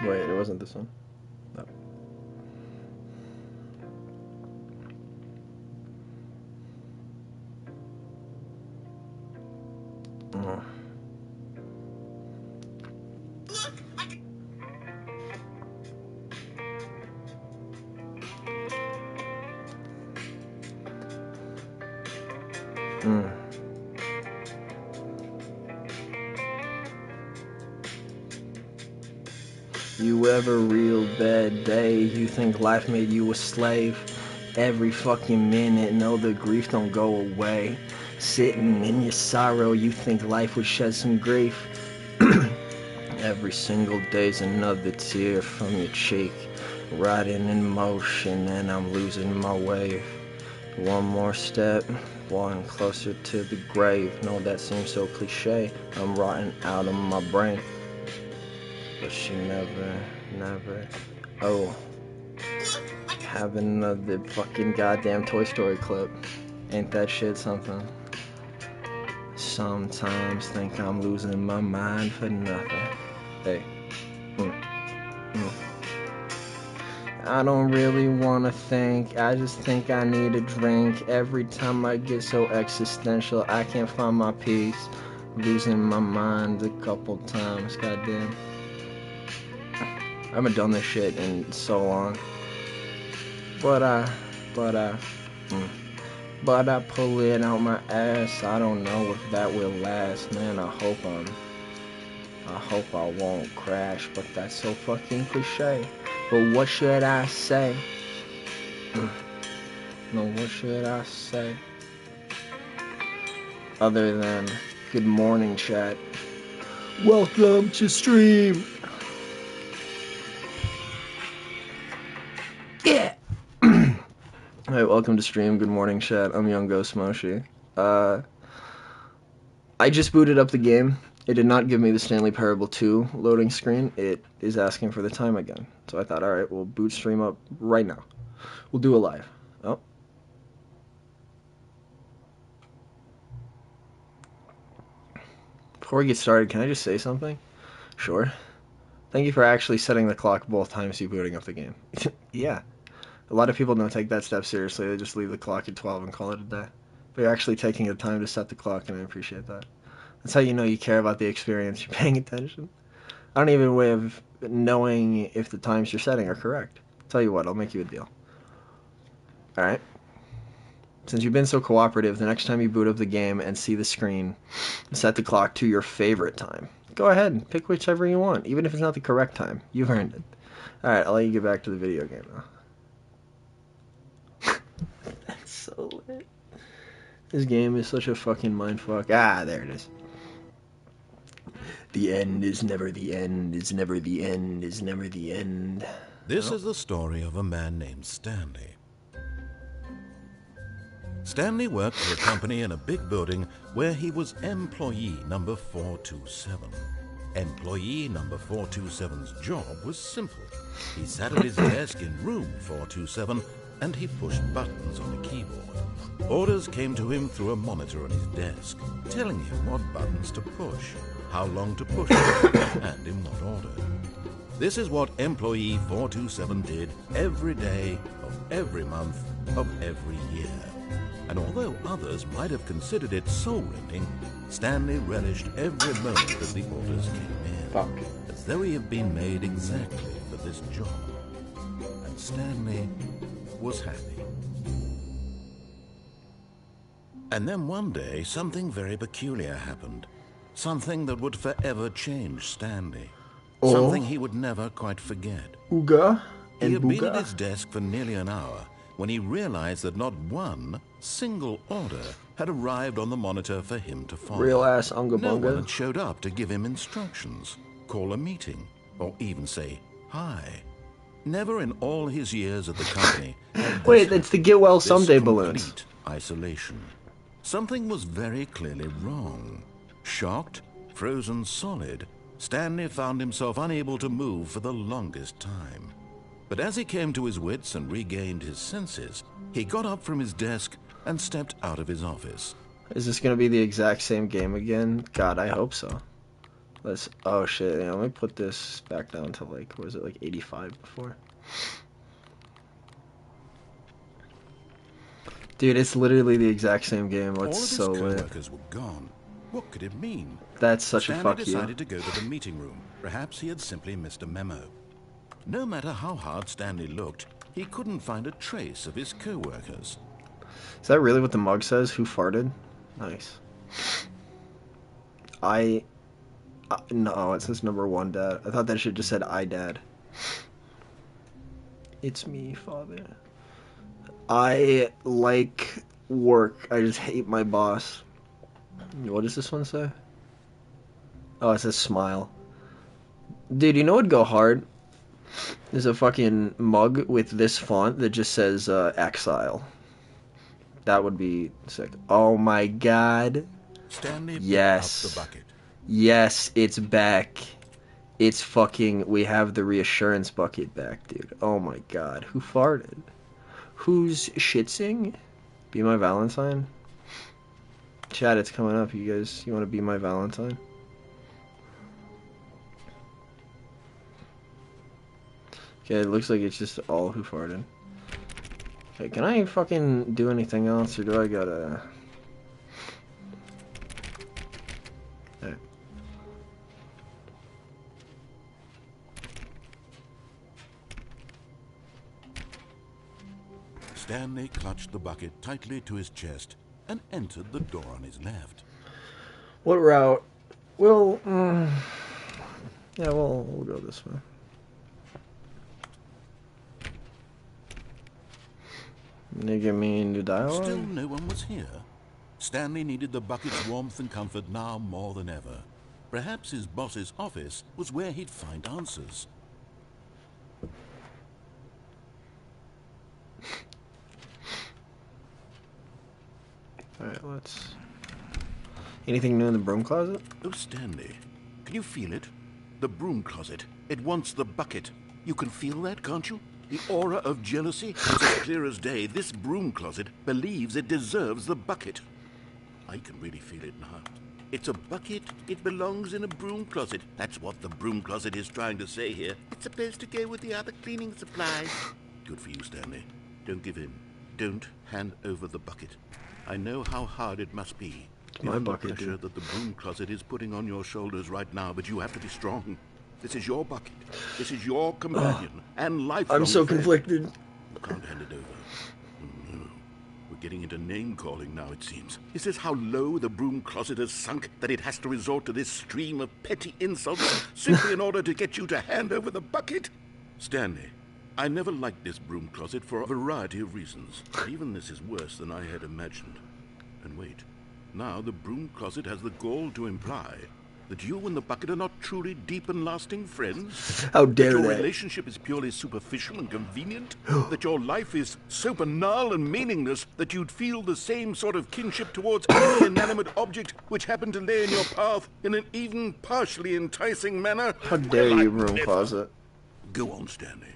Wait, it wasn't this one. No. Oh. You ever real bad day, you think life made you a slave? Every fucking minute, no, the grief don't go away. Sitting in your sorrow, you think life would shed some grief. Every single day's another tear from your cheek. Riding in motion and I'm losing my wave. One more step, one closer to the grave. No, that seems so cliche. I'm rotting out of my brain. But she never, oh, have another fucking goddamn Toy Story clip. Ain't that shit something? Sometimes think I'm losing my mind for nothing. Hey, I don't really wanna think, I just think I need a drink. Every time I get so existential, I can't find my peace. Losing my mind a couple times, goddamn. I haven't done this shit in so long. But I pull it out my ass. I don't know if that will last, man. I hope I won't crash, but that's so fucking cliche. But what should I say? No, what should I say? Other than, good morning, chat. Welcome to stream. Yeah. Alright, welcome to stream. Good morning, chat. I'm Young Ghost Moshi. I just booted up the game. It did not give me the Stanley Parable 2 loading screen. It is asking for the time again. So I thought, alright, we'll boot stream up right now. We'll do a live. Oh. Before we get started, can I just say something? Sure. Thank you for actually setting the clock both times you booting up the game. Yeah. A lot of people don't take that step seriously. They just leave the clock at 12 and call it a day. But you're actually taking the time to set the clock, and I appreciate that. That's how you know you care about the experience. You're paying attention. I don't even have a way of knowing if the times you're setting are correct. Tell you what, I'll make you a deal. Alright? Since you've been so cooperative, the next time you boot up the game and see the screen, set the clock to your favorite time. Go ahead and pick whichever you want, even if it's not the correct time. You've earned it. Alright, I'll let you get back to the video game now. That's so lit. This game is such a fucking mindfuck. Ah, there it is. The end is never the end, is never the end, is never the end. This is the story of a man named Stanley. Stanley worked for a company in a big building where he was employee number 427. Employee number 427's job was simple. He sat at his desk in room 427 and he pushed buttons on a keyboard. Orders came to him through a monitor on his desk, telling him what buttons to push, how long to push them, and in what order. This is what employee 427 did every day of every month of every year. And although others might have considered it soul-rending, Stanley relished every moment that the orders came in, as though he had been made exactly for this job. And Stanley was happy. And then one day, something very peculiar happened. Something that would forever change Stanley. Oh. Something he would never quite forget. Ooga and He had been booga. at his desk for nearly an hour when he realized that not one single order had arrived on the monitor for him to follow. Real ass unga No one bunga. had showed up to give him instructions, call a meeting, or even say hi. Never in all his years at the company had this Wait, it's the get well this someday balloons. complete isolation. Something was very clearly wrong. Shocked, frozen solid, Stanley found himself unable to move for the longest time. But as he came to his wits and regained his senses, he got up from his desk and stepped out of his office. Is this gonna be the exact same game again? God, I hope so. Let's. Oh shit! Yeah, let me put this back down to like, what was it, like 85 before? Dude, it's literally the exact same game. All It's of his so lit. co-workers were gone. What could it mean? That's such Stanley a fuck decided you. to go to the meeting room. Perhaps he had simply missed a memo. No matter how hard Stanley looked, he couldn't find a trace of his co-workers. Is that really what the mug says? Who farted? Nice. No, it says number 1, Dad. I thought that shit just said I, Dad. It's me, Father. I like work. I just hate my boss. What does this one say? Oh, it says smile. Dude, you know what'd go hard? There's a fucking mug with this font that just says exile. That would be sick. Oh my god. Stanley Yes. picked up the bucket. Yes, it's back. It's fucking, we have the reassurance bucket back, dude. Oh my god. Who farted? Who's shitsing? Be my Valentine? Chat, it's coming up. You guys, you want to be my Valentine? Okay, it looks like it's just all who farted. Okay, can I fucking do anything else, or do I gotta... Alright. Stanley clutched the bucket tightly to his chest and entered the door on his left. What route? Well, yeah, we'll go this way. Nigga mean to dialogue? Still no one was here. Stanley needed the bucket's warmth and comfort now more than ever. Perhaps his boss's office was where he'd find answers. Alright, let's... Anything new in the broom closet? Oh, Stanley, can you feel it? The broom closet. It wants the bucket. You can feel that, can't you? The aura of jealousy is as clear as day. This broom closet believes it deserves the bucket. I can really feel it now. It's a bucket. It belongs in a broom closet. That's what the broom closet is trying to say here. It's supposed to go with the other cleaning supplies. Good for you, Stanley. Don't give in. Don't hand over the bucket. I know how hard it must be. My The bucket, pressure dude. that the broom closet is putting on your shoulders right now, but you have to be strong. This is your bucket. This is your companion and lifelong I'm so friend. conflicted. You can't hand it over. Oh, no. We're getting into name-calling now, it seems. Is this how low the broom closet has sunk, that it has to resort to this stream of petty insults simply in order to get you to hand over the bucket? Stanley, I never liked this broom closet for a variety of reasons. Even this is worse than I had imagined. And wait, now the broom closet has the gall to imply that you and the bucket are not truly deep and lasting friends? How dare that your they? relationship is purely superficial and convenient? That your life is so banal and meaningless that you'd feel the same sort of kinship towards any inanimate object which happened to lay in your path in an even partially enticing manner? How dare Well, you, I broom never- closet? Go on, Stanley.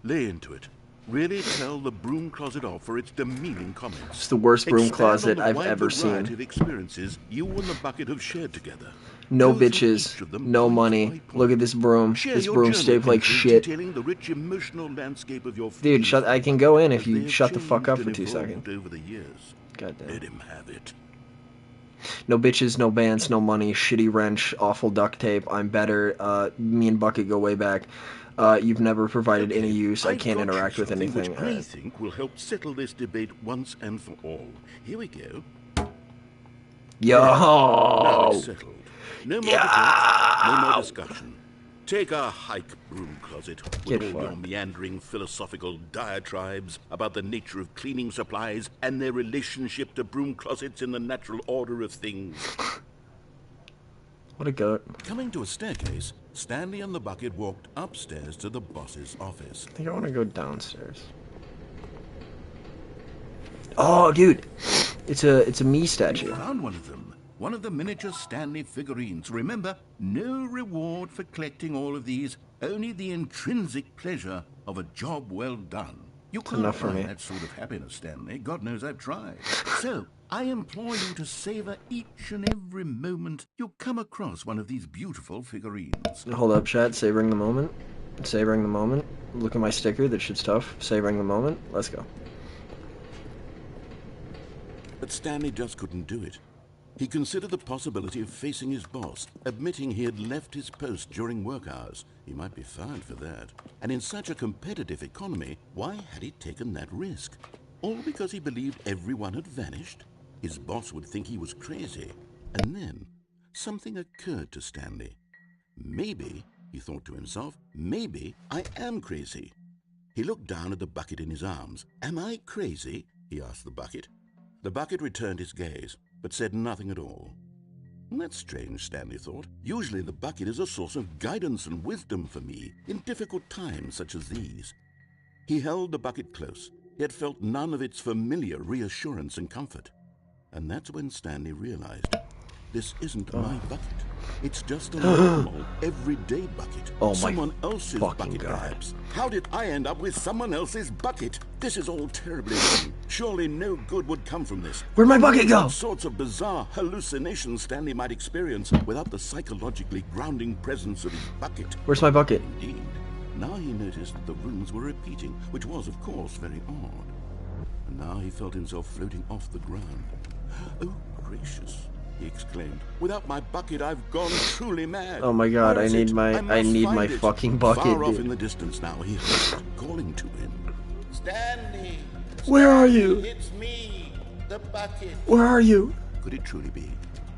Lay into it. Really tell the broom closet off for its demeaning comments. It's the worst broom Expand closet on the I've wide ever variety seen. of experiences you and the bucket have shared together. No Go through bitches, each of them no point money. by point. Look at this broom. Share This your broom's journal shaped like entries shit. detailing the rich emotional landscape of your Dude, feelings I can go in if as they you have shut the fuck up changed for and 2 evolved seconds. over the years. Goddamn. Let him have it. No bitches, no bands, no money, shitty wrench, awful duct tape, I'm better, me and Bucket go way back. You've never provided any use, I I've can't got you interact with something anything. which I think will help settle this debate once and for all. Here we go. Now it's Yo! settled. No more debate, no more discussion. Take a hike, broom closet, with Get all your fucked. meandering philosophical diatribes about the nature of cleaning supplies and their relationship to broom closets in the natural order of things. What a goat. Coming to a staircase, Stanley and the bucket walked upstairs to the boss's office. I think I want to go downstairs. Oh, dude! It's a me statue. Found one of them. One of the miniature Stanley figurines. Remember, no reward for collecting all of these, only the intrinsic pleasure of a job well done. You It's can't enough for buy me. that sort of happiness, Stanley. God knows I've tried. So, I implore you to savor each and every moment you come across one of these beautiful figurines. Hold up, chat. Savoring the moment. Savoring the moment. Look at my sticker. That shit's tough. Savoring the moment. Let's go. But Stanley just couldn't do it. He considered the possibility of facing his boss, admitting he had left his post during work hours. He might be fired for that. And in such a competitive economy, why had he taken that risk? All because he believed everyone had vanished? His boss would think he was crazy. And then, something occurred to Stanley. Maybe, he thought to himself, maybe I am crazy. He looked down at the bucket in his arms. Am I crazy? He asked the bucket. The bucket returned his gaze, but said nothing at all. That's strange, Stanley thought. Usually the bucket is a source of guidance and wisdom for me in difficult times such as these. He held the bucket close, yet felt none of its familiar reassurance and comfort. And that's when Stanley realized, this isn't my bucket. It's just a normal, everyday bucket. Oh my someone else's fucking bucket, God. perhaps. How did I end up with someone else's bucket? This is all terribly wrong. Surely no good would come from this. Where'd my bucket go? What sorts of bizarre hallucinations Stanley might experience without the psychologically grounding presence of his bucket. Where's my bucket? Indeed. Now he noticed that the runes were repeating, which was, of course, very odd. And now he felt himself floating off the ground. Oh, gracious, he exclaimed. Without my bucket, I've gone truly mad. Oh my God, Where I is need it? my must find my it. fucking bucket, Far off dude. in the distance now, he heard it calling to him. Stanley! Where are you? It's me, the bucket. Where are you? Could it truly be?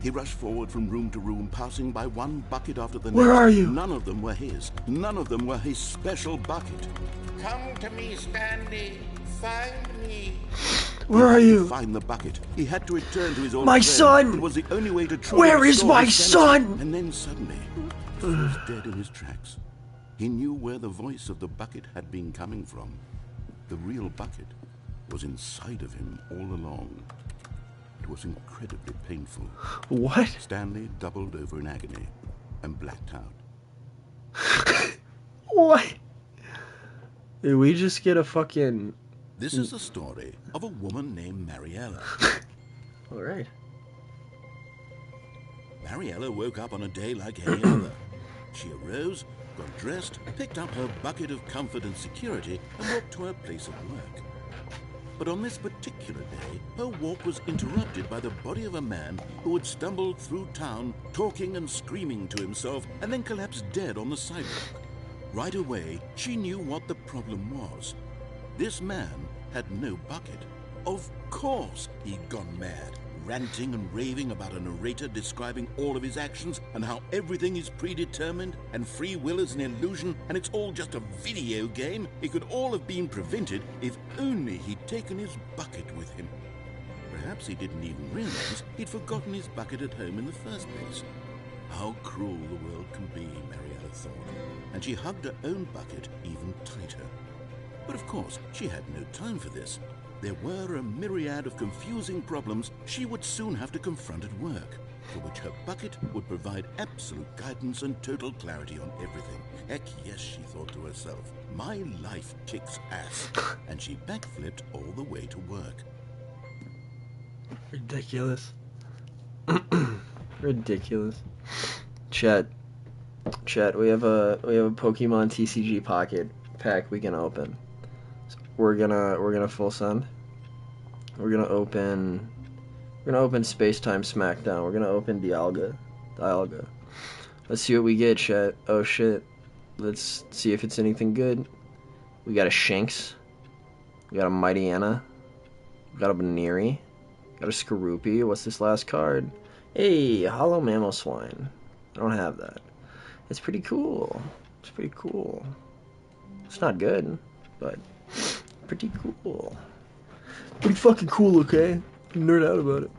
He rushed forward from room to room, passing by one bucket after the next. Where are you? None of them were his. None of them were his special bucket. Come to me, Stanley. Find me. Where are He had to you? find the bucket. He had to return to his old My friend. son! It was the only way to truly Where is restore my his son? sanity. And then suddenly, he was dead in his tracks. He knew where the voice of the bucket had been coming from. The real bucket was inside of him all along. It was incredibly painful. What? Stanley doubled over in agony and blacked out. What? Did we just get a fucking... This is the story of a woman named Mariella. Alright. Mariella woke up on a day like any other. She arose, got dressed, picked up her bucket of comfort and security, and walked to her place of work. But on this particular day, her walk was interrupted by the body of a man who had stumbled through town, talking and screaming to himself, and then collapsed dead on the sidewalk. Right away, she knew what the problem was. This man had no bucket. Of course he'd gone mad, ranting and raving about a narrator describing all of his actions and how everything is predetermined and free will is an illusion and it's all just a video game. It could all have been prevented if only he'd taken his bucket with him. Perhaps he didn't even realize he'd forgotten his bucket at home in the first place. How cruel the world can be, Mariella thought, and she hugged her own bucket even tighter. But of course, she had no time for this. There were a myriad of confusing problems she would soon have to confront at work, for which her bucket would provide absolute guidance and total clarity on everything. Heck yes, she thought to herself, my life kicks ass. And she backflipped all the way to work. Ridiculous. Ridiculous. Chat, we have a Pokemon TCG pocket pack we can open. So we're gonna full send. We're gonna open Space Time Smackdown. We're gonna open Dialga. Let's see what we get, chat. Oh shit. Let's see if it's anything good. We got a Shanks. We got a Mightyena. We got a Baneri. Got a Skorupi. What's this last card? Hey, Hollow Mamoswine. I don't have that. It's pretty cool. It's pretty cool. It's not good, but pretty cool. Pretty fucking cool, okay? Nerd out about it.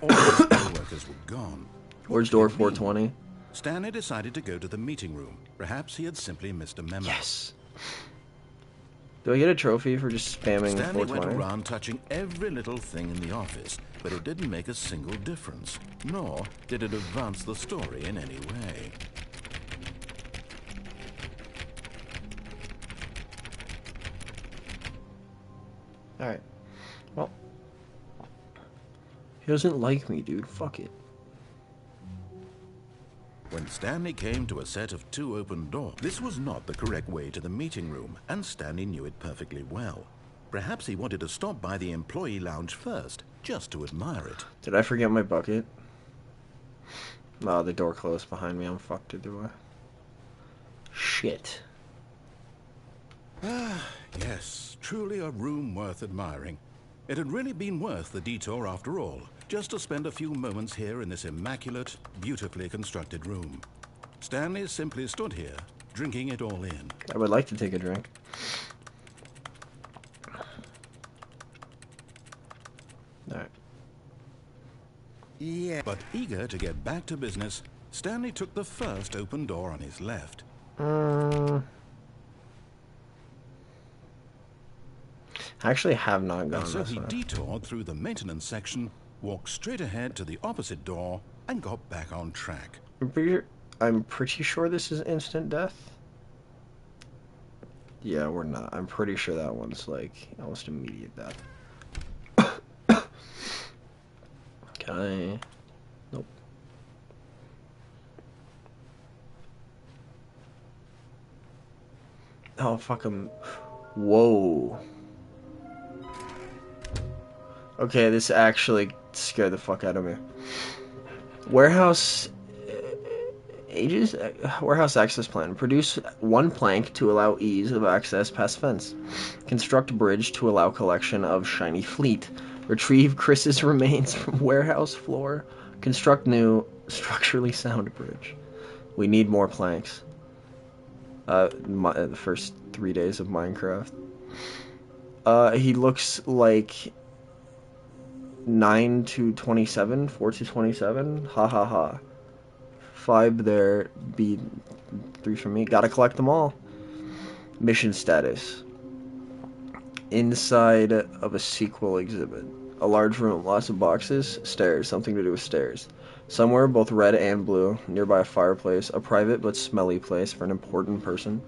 All the workers were gone. Where's door 420? Stanley decided to go to the meeting room. Perhaps he had simply missed a memo. Yes. Do I get a trophy for just spamming Stanley went 420? around touching every little thing in the office, but it didn't make a single difference, nor did it advance the story in any way. Alright. Well. He doesn't like me, dude. Fuck it. When Stanley came to a set of 2 open doors, this was not the correct way to the meeting room, and Stanley knew it perfectly well. Perhaps he wanted to stop by the employee lounge first, just to admire it. Did I forget my bucket? Oh, the door closed behind me. I'm fucked either way. Shit. Ah, yes, truly a room worth admiring. It had really been worth the detour after all, just to spend a few moments here in this immaculate, beautifully constructed room. Stanley simply stood here, drinking it all in. I would like to take a drink. Alright. Yeah. But eager to get back to business, Stanley took the first open door on his left. I actually have not gone And so this he way. detoured through the maintenance section, walked straight ahead to the opposite door, and got back on track. I'm pretty sure this is instant death. Yeah, we're not. I'm pretty sure that one's like almost immediate death. Can I? Nope. Oh, fuck him. Whoa. Okay, this actually scared the fuck out of me. Warehouse access plan. Produce 1 plank to allow ease of access past fence. Construct bridge to allow collection of shiny fleet. Retrieve Chris's remains from warehouse floor. Construct new structurally sound bridge. We need more planks. The first 3 days of Minecraft. He looks like 9 to 27, 4 to 27. Ha ha ha. 5 there, B 3 from me. Gotta collect them all. Mission status. Inside of a sequel exhibit. A large room, lots of boxes, stairs, something to do with stairs. Somewhere, both red and blue, nearby a fireplace, a private but smelly place for an important person.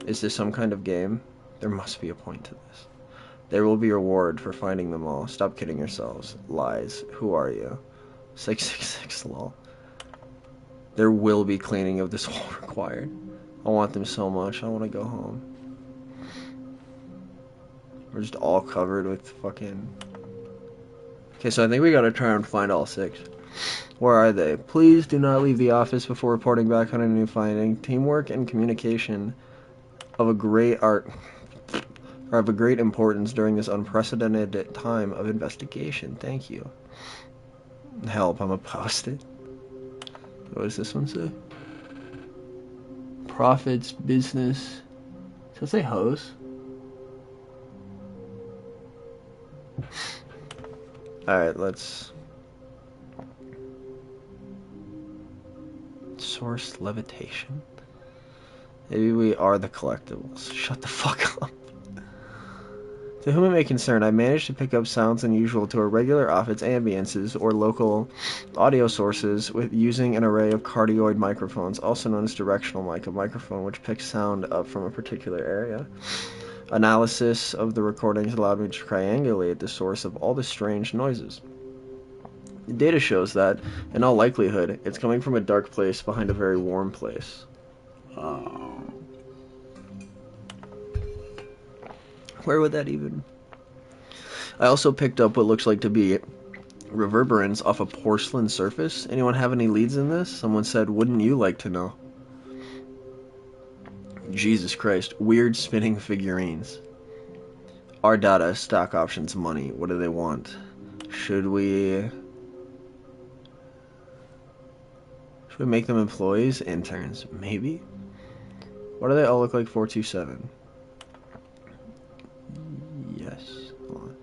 Is this some kind of game? There must be a point to this. There will be a reward for finding them all. Stop kidding yourselves. Lies. Who are you? 666 lol. There will be cleaning of this hall required. I want them so much. I want to go home. We're just all covered with fucking... Okay, so I think we gotta try and find all 6. Where are they? Please do not leave the office before reporting back on a new finding. Teamwork and communication of a great art... are of a great importance during this unprecedented time of investigation. Thank you. Help, I'm a post-it. What does this one say? Profits, business. Does it say hose? Alright, let's... Source levitation? Maybe we are the collectibles. Shut the fuck up. To whom it may concern, I managed to pick up sounds unusual to a regular office ambiances or local audio sources with using an array of cardioid microphones, also known as directional mic, a microphone which picks sound up from a particular area. Analysis of the recordings allowed me to triangulate the source of all the strange noises. The data shows that, in all likelihood, it's coming from a dark place behind a very warm place. Where would that even... I also picked up what looks like to be reverberance off a porcelain surface. Anyone have any leads in this? Someone said, wouldn't you like to know? Jesus Christ. Weird spinning figurines. Our data, stock options, money. What do they want? Should we make them employees? Interns? Maybe? Why do they all look like 427? Yes. Hold on.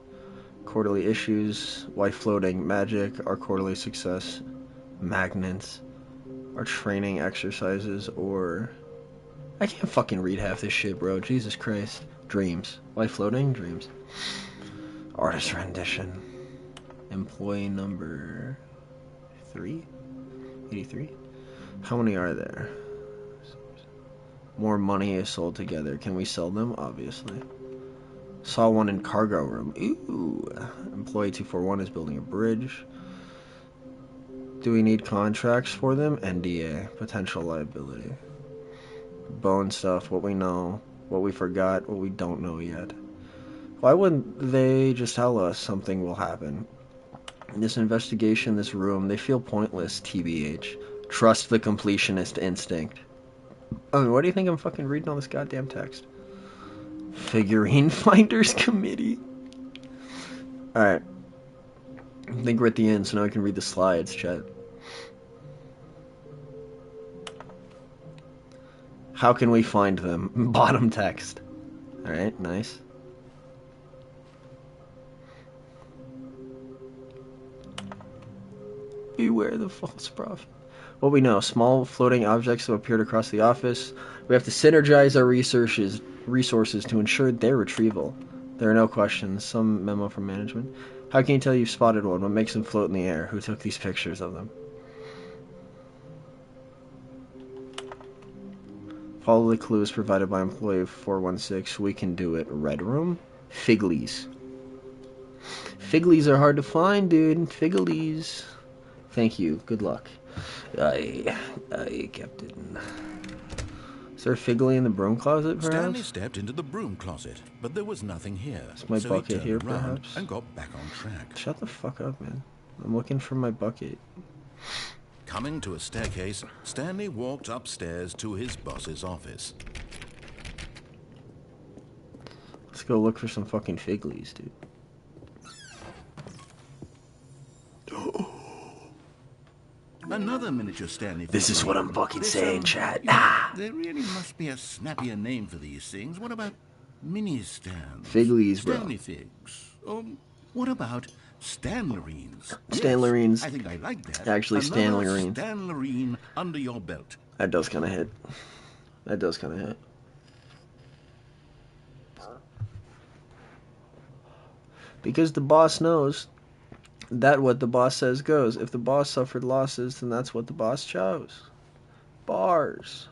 Quarterly issues. Why floating? Magic. Our quarterly success. Magnets. Our training exercises. Or... I can't fucking read half this shit, bro. Jesus Christ. Dreams. Why floating? Dreams. Artist rendition. Employee number 3? 83? How many are there? More money is sold together. Can we sell them? Obviously. Saw one in cargo room. Ooh. Employee 241 is building a bridge. Do we need contracts for them? NDA. Potential liability. Bone stuff. What we know. What we forgot. What we don't know yet. Why wouldn't they just tell us something will happen? This investigation, this room, they feel pointless, TBH. Trust the completionist instinct. I mean, what do you think I'm fucking reading all this goddamn text? Figurine Finders Committee. Alright. I think we're at the end, so now I can read the slides, chat. How can we find them? Bottom text. Alright, nice. Beware the false prophet. What we know, small floating objects have appeared across the office. We have to synergize our resources to ensure their retrieval. There are no questions. Some memo from management. How can you tell you've spotted one? What makes them float in the air? Who took these pictures of them? Follow the clues provided by employee 416. We can do it. Red room? Figlies. Figlies are hard to find, dude. Figlies. Thank you. Good luck. Aye, Captain. Is there a Figley in the broom closet, perhaps? Stanley stepped into the broom closet, but there was nothing here. Is my bucket here, perhaps? And got back on track. Shut the fuck up, man. I'm looking for my bucket. Coming to a staircase, Stanley walked upstairs to his boss's office. Let's go look for some fucking Figleys, dude. Another miniature Stanley. This is what I'm fucking saying, chat. There really must be a snappier name for these things. What about mini stands? Figleys, bro. Stanley figs. What about Stanlerines? Stanlerines. Yes, I think I like that. Actually, Stanlerines. Stanlerine under your belt. That does kind of hit. That does kind of hit. Because the boss knows that what the boss says goes. If the boss suffered losses, then that's what the boss chose. Bars.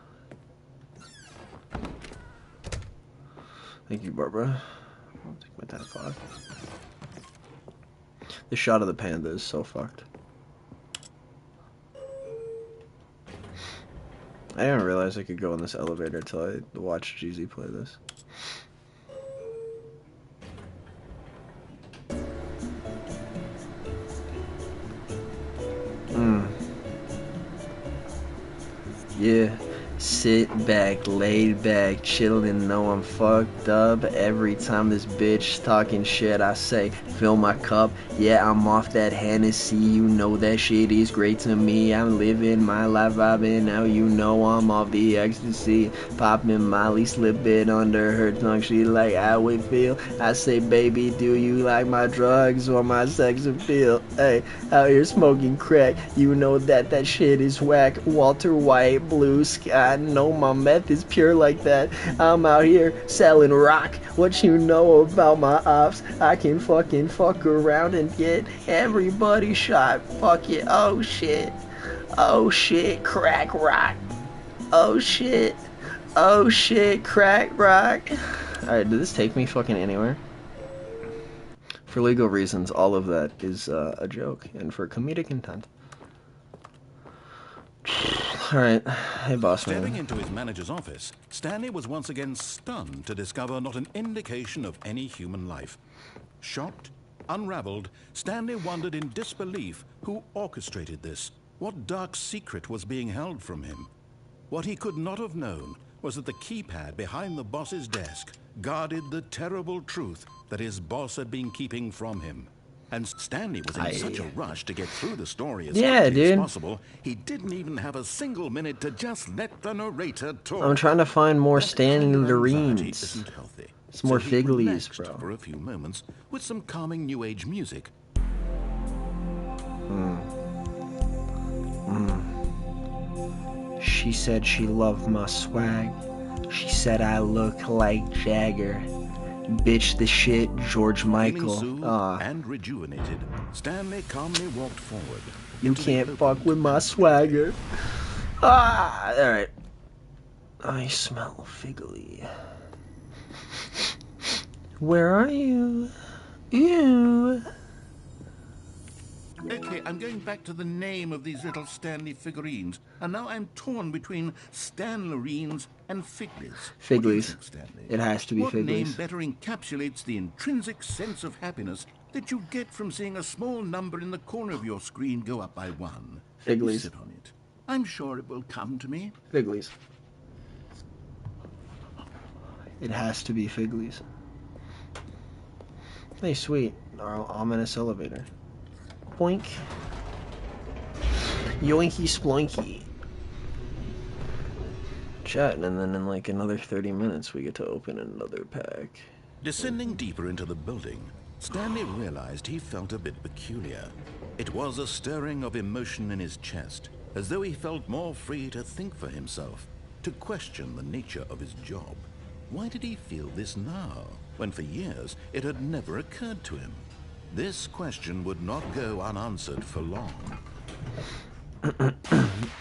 Thank you, Barbara. I'll take my tap off. The shot of the panda is so fucked. I didn't realize I could go in this elevator until I watched Jeezy play this. Yeah, sit back, laid back, chillin', know I'm fucked up. Every time this bitch talking shit, I say, fill my cup. Yeah, I'm off that Hennessy, you know that shit is great to me. I'm living my life, vibing, now you know I'm off the ecstasy. Popping Molly, slip it under her tongue, she like how it feel. I say, baby, do you like my drugs or my sex appeal? Hey, out here smoking crack, you know that shit is whack. Walter White, blue sky, know my meth is pure like that. I'm out here selling rock, what you know about my ops? I can fucking fuck around and get everybody shot. Fuck it, oh shit, crack rock. Oh shit, crack rock. Alright, did this take me fucking anywhere? For legal reasons, all of that is a joke, and for comedic intent. Alright, hey boss man. Stepping into his manager's office, Stanley was once again stunned to discover not an indication of any human life. Shocked, unraveled, Stanley wondered in disbelief who orchestrated this. What dark secret was being held from him? What he could not have known was that the keypad behind the boss's desk guarded the terrible truth that his boss had been keeping from him. And Stanley was in such a rush to get through the story as quickly as possible, he didn't even have a single minute to just let the narrator talk. I'm trying to find more Stanlerines. Isn't healthy. Some more So he Figleys, relaxed bro. for a few moments with some calming new age music. She said she loved my swag. She said I look like Jagger. Bitch the shit, George Michael. Feeling soothed and rejuvenated, Stanley calmly walked forward. You can't fuck with my swagger. Alright. I smell figgly. Where are you? Ew. Okay, I'm going back to the name of these little Stanley figurines, and now I'm torn between Stanlerines and Figlies. What do you Figlies. think, Stanley? It has to be What name Figlies. better encapsulates the intrinsic sense of happiness that you get from seeing a small number in the corner of your screen go up by one? Let me Figlies. sit on it. I'm sure it will come to me. Figlies. It has to be Figlies. Hey, sweet. Our ominous elevator. Boink. Yoinky sploinky. Chatting, and then in like another 30 minutes we get to open another pack. Descending deeper into the building, Stanley realized he felt a bit peculiar. It was a stirring of emotion in his chest, as though he felt more free to think for himself, to question the nature of his job. Why did he feel this now, when for years it had never occurred to him? This question would not go unanswered for long.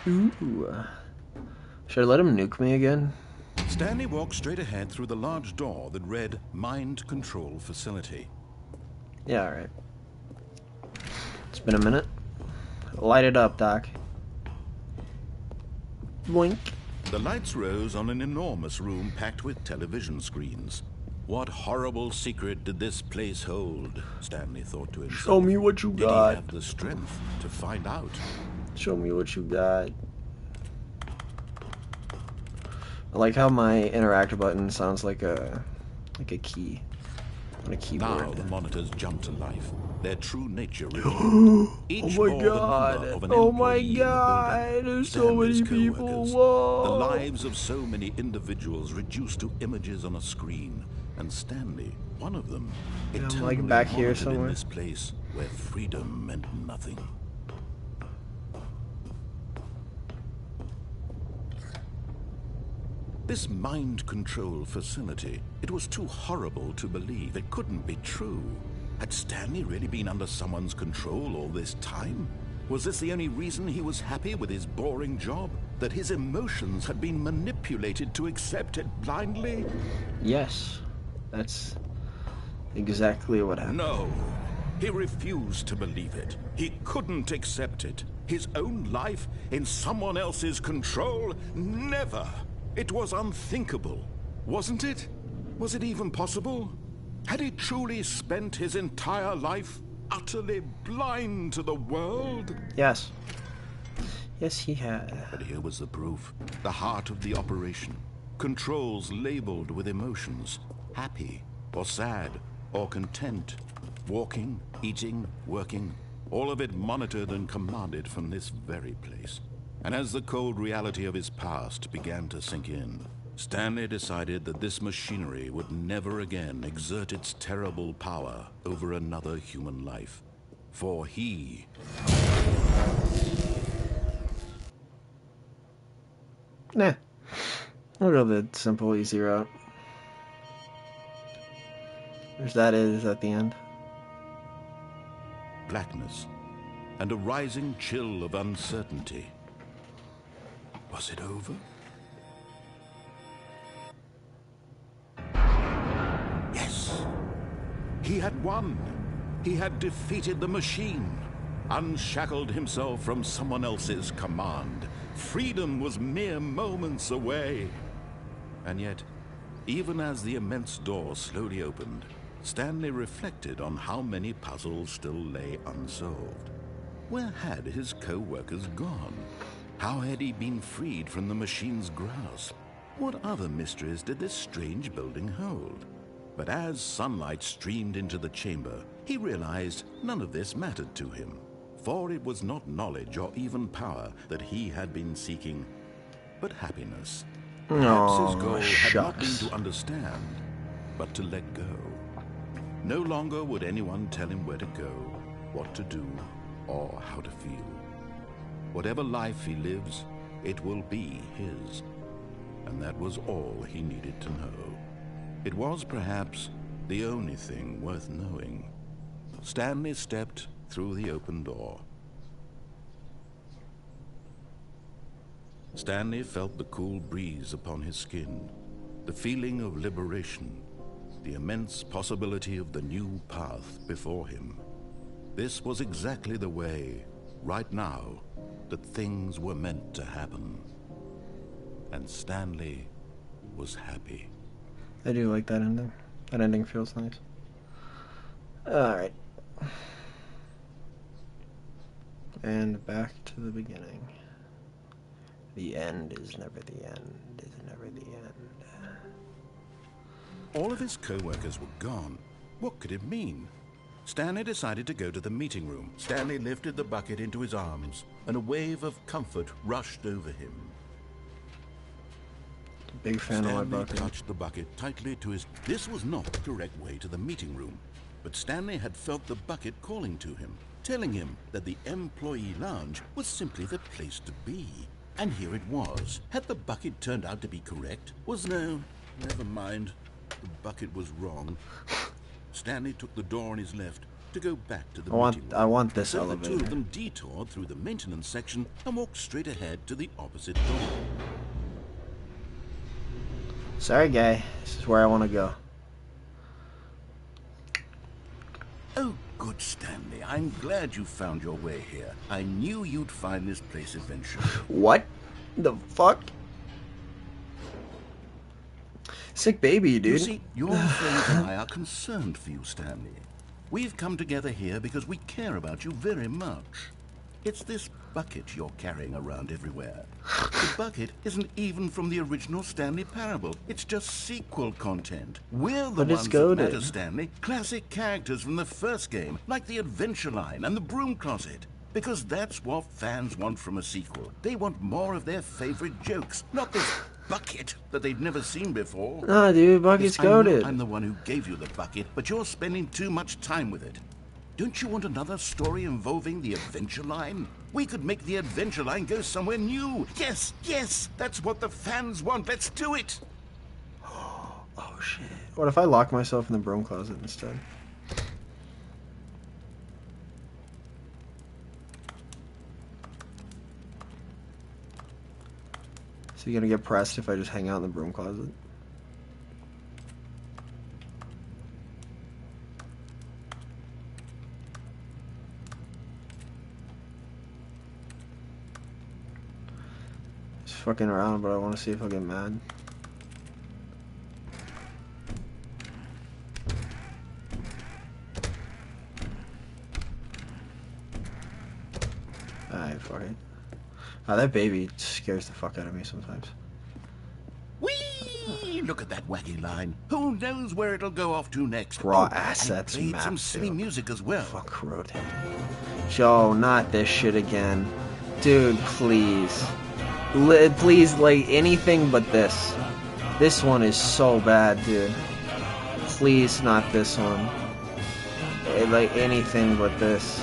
Ooh. Should I let him nuke me again? Stanley walked straight ahead through the large door that read Mind Control Facility. Yeah, alright. It's been a minute. Light it up, Doc. Boink. The lights rose on an enormous room packed with television screens. What horrible secret did this place hold? Stanley thought to himself. Show me what you Did got. he have the strength to find out? Show me what you got. I like how my interact button sounds like a key on a keyboard. Now the monitors jumped to life. Their true nature revealed. Each Oh my bore the god! number of an Oh my employee in the god! building. There's so many Stanley's people. co-workers. Whoa! The lives of so many individuals reduced to images on a screen. And Stanley, one of them, Yeah, I'm, eternally like, back here monitored somewhere. in this place where freedom meant nothing. This mind control facility, it was too horrible to believe. It couldn't be true. Had Stanley really been under someone's control all this time? Was this the only reason he was happy with his boring job? That his emotions had been manipulated to accept it blindly? Yes, that's exactly what happened. No. He refused to believe it. He couldn't accept it. His own life in someone else's control? Never. It was unthinkable, wasn't it? Was it even possible? Had he truly spent his entire life utterly blind to the world? Yes. Yes, he had. But here was the proof. The heart of the operation. Controls labeled with emotions. Happy, or sad, or content. Walking, eating, working. All of it monitored and commanded from this very place. And as the cold reality of his past began to sink in, Stanley decided that this machinery would never again exert its terrible power over another human life. For he... Nah. I'll go the simple, easy route. There's that is at the end. blackness and a rising chill of uncertainty. Was it over? Yes. He had won. He had defeated the machine, unshackled himself from someone else's command. Freedom was mere moments away. And yet, even as the immense door slowly opened, Stanley reflected on how many puzzles still lay unsolved. Where had his co-workers gone? How had he been freed from the machine's grasp? What other mysteries did this strange building hold? But as sunlight streamed into the chamber, he realized none of this mattered to him, for it was not knowledge or even power that he had been seeking, but happiness. Perhaps his goal had not been to understand, but to let go. No longer would anyone tell him where to go, what to do, or how to feel. Whatever life he lives, it will be his. And that was all he needed to know. It was perhaps the only thing worth knowing. Stanley stepped through the open door. Stanley felt the cool breeze upon his skin, the feeling of liberation. the immense possibility of the new path before him. This was exactly the way, right now, that things were meant to happen. And Stanley was happy. I do like that ending. That ending feels nice. Alright. And back to the beginning. The end is never the end, is never the end. All of his co-workers were gone. What could it mean? Stanley decided to go to the meeting room. Stanley lifted the bucket into his arms, and a wave of comfort rushed over him. Big fan of my Stanley bucket. clutched the bucket tightly to his... This was not the correct way to the meeting room, but Stanley had felt the bucket calling to him, telling him that the employee lounge was simply the place to be. And here it was. Had the bucket turned out to be correct? No, never mind. The bucket was wrong. Stanley took the door on his left to go back to the meeting room. I want this so elevator. the two of them detoured through the maintenance section and walked straight ahead to the opposite door. Sorry, guy. This is where I want to go. Oh, good, Stanley. I'm glad you found your way here. I knew you'd find this place eventually. What the fuck? Sick baby, dude. You see, your friends and I are concerned for you, Stanley. We've come together here because we care about you very much. It's this bucket you're carrying around everywhere. The bucket isn't even from the original Stanley Parable. It's just sequel content. We're the But it's ones that goated. matter, Stanley. Classic characters from the first game, like the Adventure Line and the Broom Closet. Because that's what fans want from a sequel. They want more of their favorite jokes, not this bucket that they've never seen before. Nah, dude, bucket's Yes, I know goated. I'm the one who gave you the bucket, but you're spending too much time with it. Don't you want another story involving the Adventure Line? We could make the Adventure Line go somewhere new. Yes, yes, that's what the fans want. Let's do it. Oh shit. What if I lock myself in the broom closet instead? So you gonna get pressed if I just hang out in the broom closet? Just fucking around, but I want to see if I'll get mad. Alright, fuck it. Oh, that baby scares the fuck out of me sometimes. Whee! Look at that wacky line. Who knows where it'll go off to next? Raw and assets played map some silly too. music as well. Fuck rotate. Joe, not this shit again. Dude, please. Please, like, anything but this. This one is so bad, dude. Please, not this one. Like, anything but this.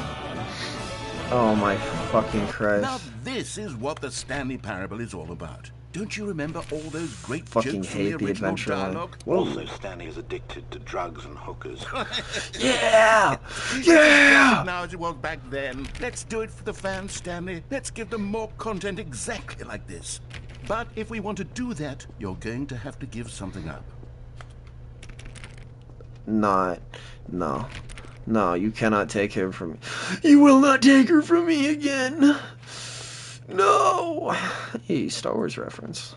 Oh my fucking Now Christ. this is what the Stanley Parable is all about. Don't you remember all those great Fucking jokes from the hate the original Adventure Line. dialogue? Whoa. Also, Stanley is addicted to drugs and hookers. Yeah! It's Yeah! now as it was back then. Let's do it for the fans, Stanley. Let's give them more content exactly like this. But if we want to do that, you're going to have to give something up. Not. No. No, you cannot take her from me. You will not take her from me again! No! Hey, Star Wars reference.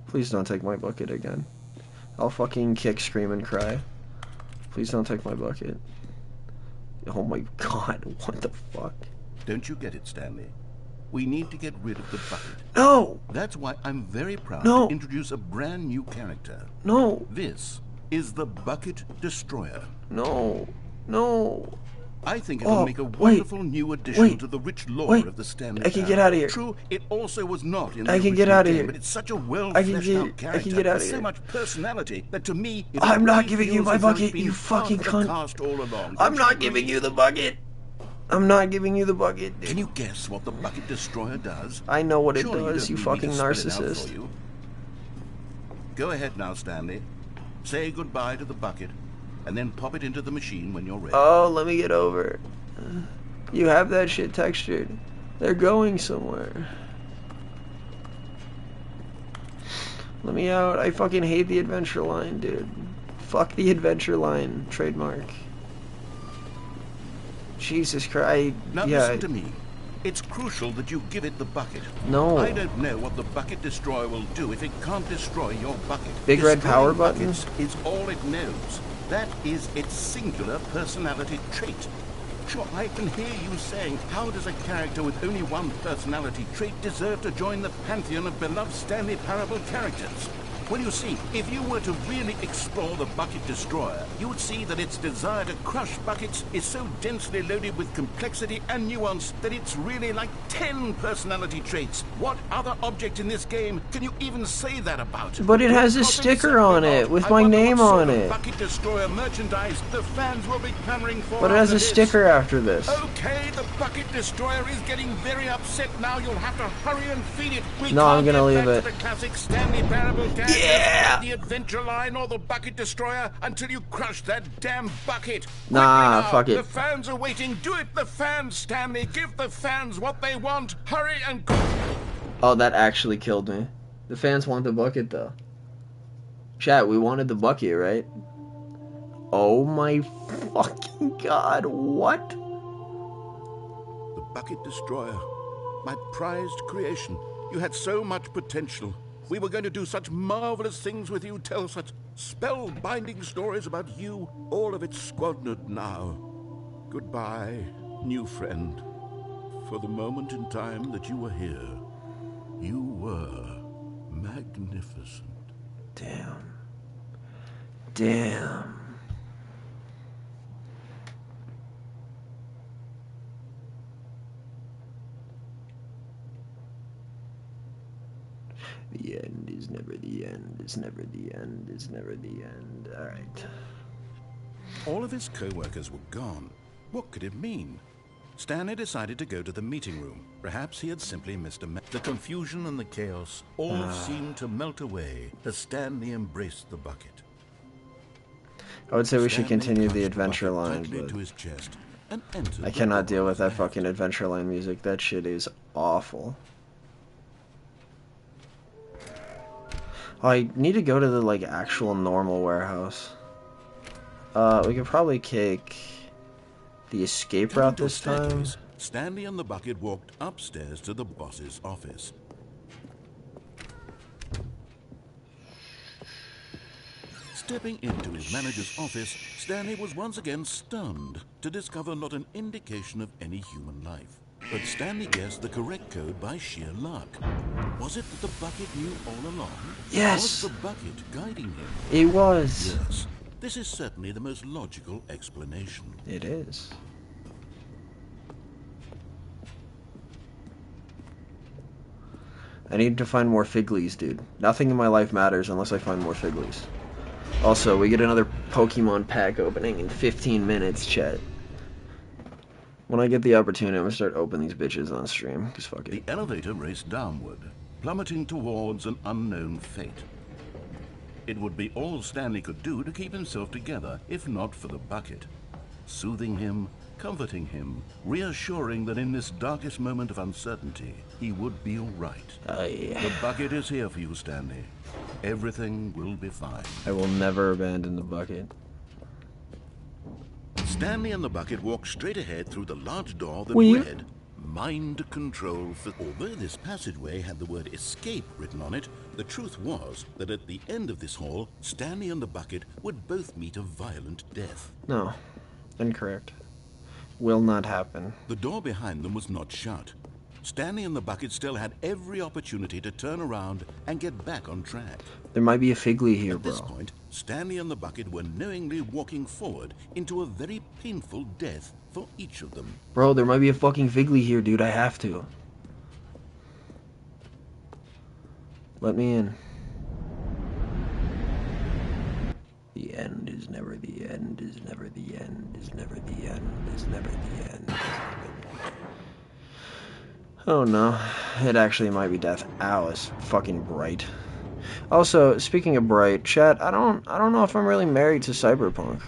Please don't take my bucket again. I'll fucking kick, scream, and cry. Please don't take my bucket. Oh my god, what the fuck? Don't you get it, Stanley? We need to get rid of the bucket. No! That's why I'm very proud No. to introduce a brand new character. No! This is the Bucket Destroyer. No! No! I think it'll Oh, make a wait. wonderful new addition Wait. to the rich lore Wait. of the Stanley I can Parable. get out of here. True, it also was not in the I can get original out of game, here. but it's such a I can well-fleshed get- out character I can get out of with so here. much personality that to me it I'm not already giving you feels my as though it's bucket, been you part fucking of the cunt. cast all along. I'm Don't not you giving agree? you the bucket! I'm not giving you the bucket, dude. Can you guess what the Bucket Destroyer does? I know what it Surely does, you you don't need me fucking to spell it out narcissist. for you. Go ahead now, Stanley. Say goodbye to the bucket, and then pop it into the machine when you're ready. Oh, let me get over. You have that shit textured. They're going somewhere. Let me out. I fucking hate the adventure line, dude. Fuck the adventure line. Trademark. Jesus Christ. Now listen to me. It's crucial that you give it the bucket. No. I don't know what the bucket destroyer will do if it can't destroy your bucket. Big red power button? Buckets is all it knows. That is its singular personality trait. Sure, I can hear you saying, how does a character with only one personality trait deserve to join the pantheon of beloved Stanley Parable characters? Well, you see, if you were to really explore the Bucket Destroyer, you would see that its desire to crush buckets is so densely loaded with complexity and nuance that it's really like 10 personality traits. What other object in this game can you even say that about? But it has a sticker on it with my name on it. Bucket Destroyer merchandise the fans will be clamoring for. But it has a sticker after this. Okay, the Bucket Destroyer is getting very upset now. You'll have to hurry and feed it. No, I'm gonna leave it. The classic Stanley Parable character. Yeah! The adventure line or the Bucket Destroyer until you crush that damn bucket. Nah, fuck it. The fans are waiting. Do it, the fans, Stanley. Give the fans what they want. Hurry and... Oh, that actually killed me. The fans want the bucket, though. Chat, we wanted the bucket, right? Oh my fucking god, what? The Bucket Destroyer. My prized creation. You had so much potential. We were going to do such marvelous things with you, tell such spellbinding stories about you. All of it squandered now. Goodbye, new friend. For the moment in time that you were here, you were magnificent. Damn. Damn. The end is never the end, is never the end, is never the end. Alright. All of his co-workers were gone. What could it mean? Stanley decided to go to the meeting room. Perhaps he had simply missed a The confusion and the chaos all seemed to melt away as Stanley embraced the bucket. I would say we should Stanley continue the clutched adventure bucket line, tightly but to his chest and entered I the cannot door deal with that ahead. fucking adventure line music. That shit is awful. I need to go to the, like, actual normal warehouse. We could probably take the escape route this time. Stanley and the bucket walked upstairs to the boss's office. Stepping into his manager's office, Stanley was once again stunned to discover not an indication of any human life. But Stanley guessed the correct code by sheer luck. Was it that the bucket knew all along? Yes! Was the bucket guiding him? It was. Yes. This is certainly the most logical explanation. It is. I need to find more Figlies, dude. Nothing in my life matters unless I find more Figlies. Also, we get another Pokemon pack opening in 15 minutes, chat. When I get the opportunity, I'm gonna start opening these bitches on stream, because fuck it. The elevator raced downward, plummeting towards an unknown fate. It would be all Stanley could do to keep himself together, if not for the bucket. Soothing him, comforting him, reassuring that in this darkest moment of uncertainty, he would be all right. Yeah. The bucket is here for you, Stanley. Everything will be fine. I will never abandon the bucket. Stanley and the bucket walked straight ahead through the large door that Weird. read, Mind Control. Although this passageway had the word escape written on it, the truth was that at the end of this hall, Stanley and the bucket would both meet a violent death. No. Incorrect. Will not happen. The door behind them was not shut. Stanley and the bucket still had every opportunity to turn around and get back on track. There might be a Figly here, At bro. this point, Stanley and the bucket were knowingly walking forward into a very painful death for each of them. Bro, there might be a fucking Figly here, dude. I have to. Let me in. The end is never the end, is never the end, is never the end, is never the end. Oh no, it actually might be death. Ow, it's fucking bright. Also, speaking of bright, chat, I don't know if I'm really married to Cyberpunk.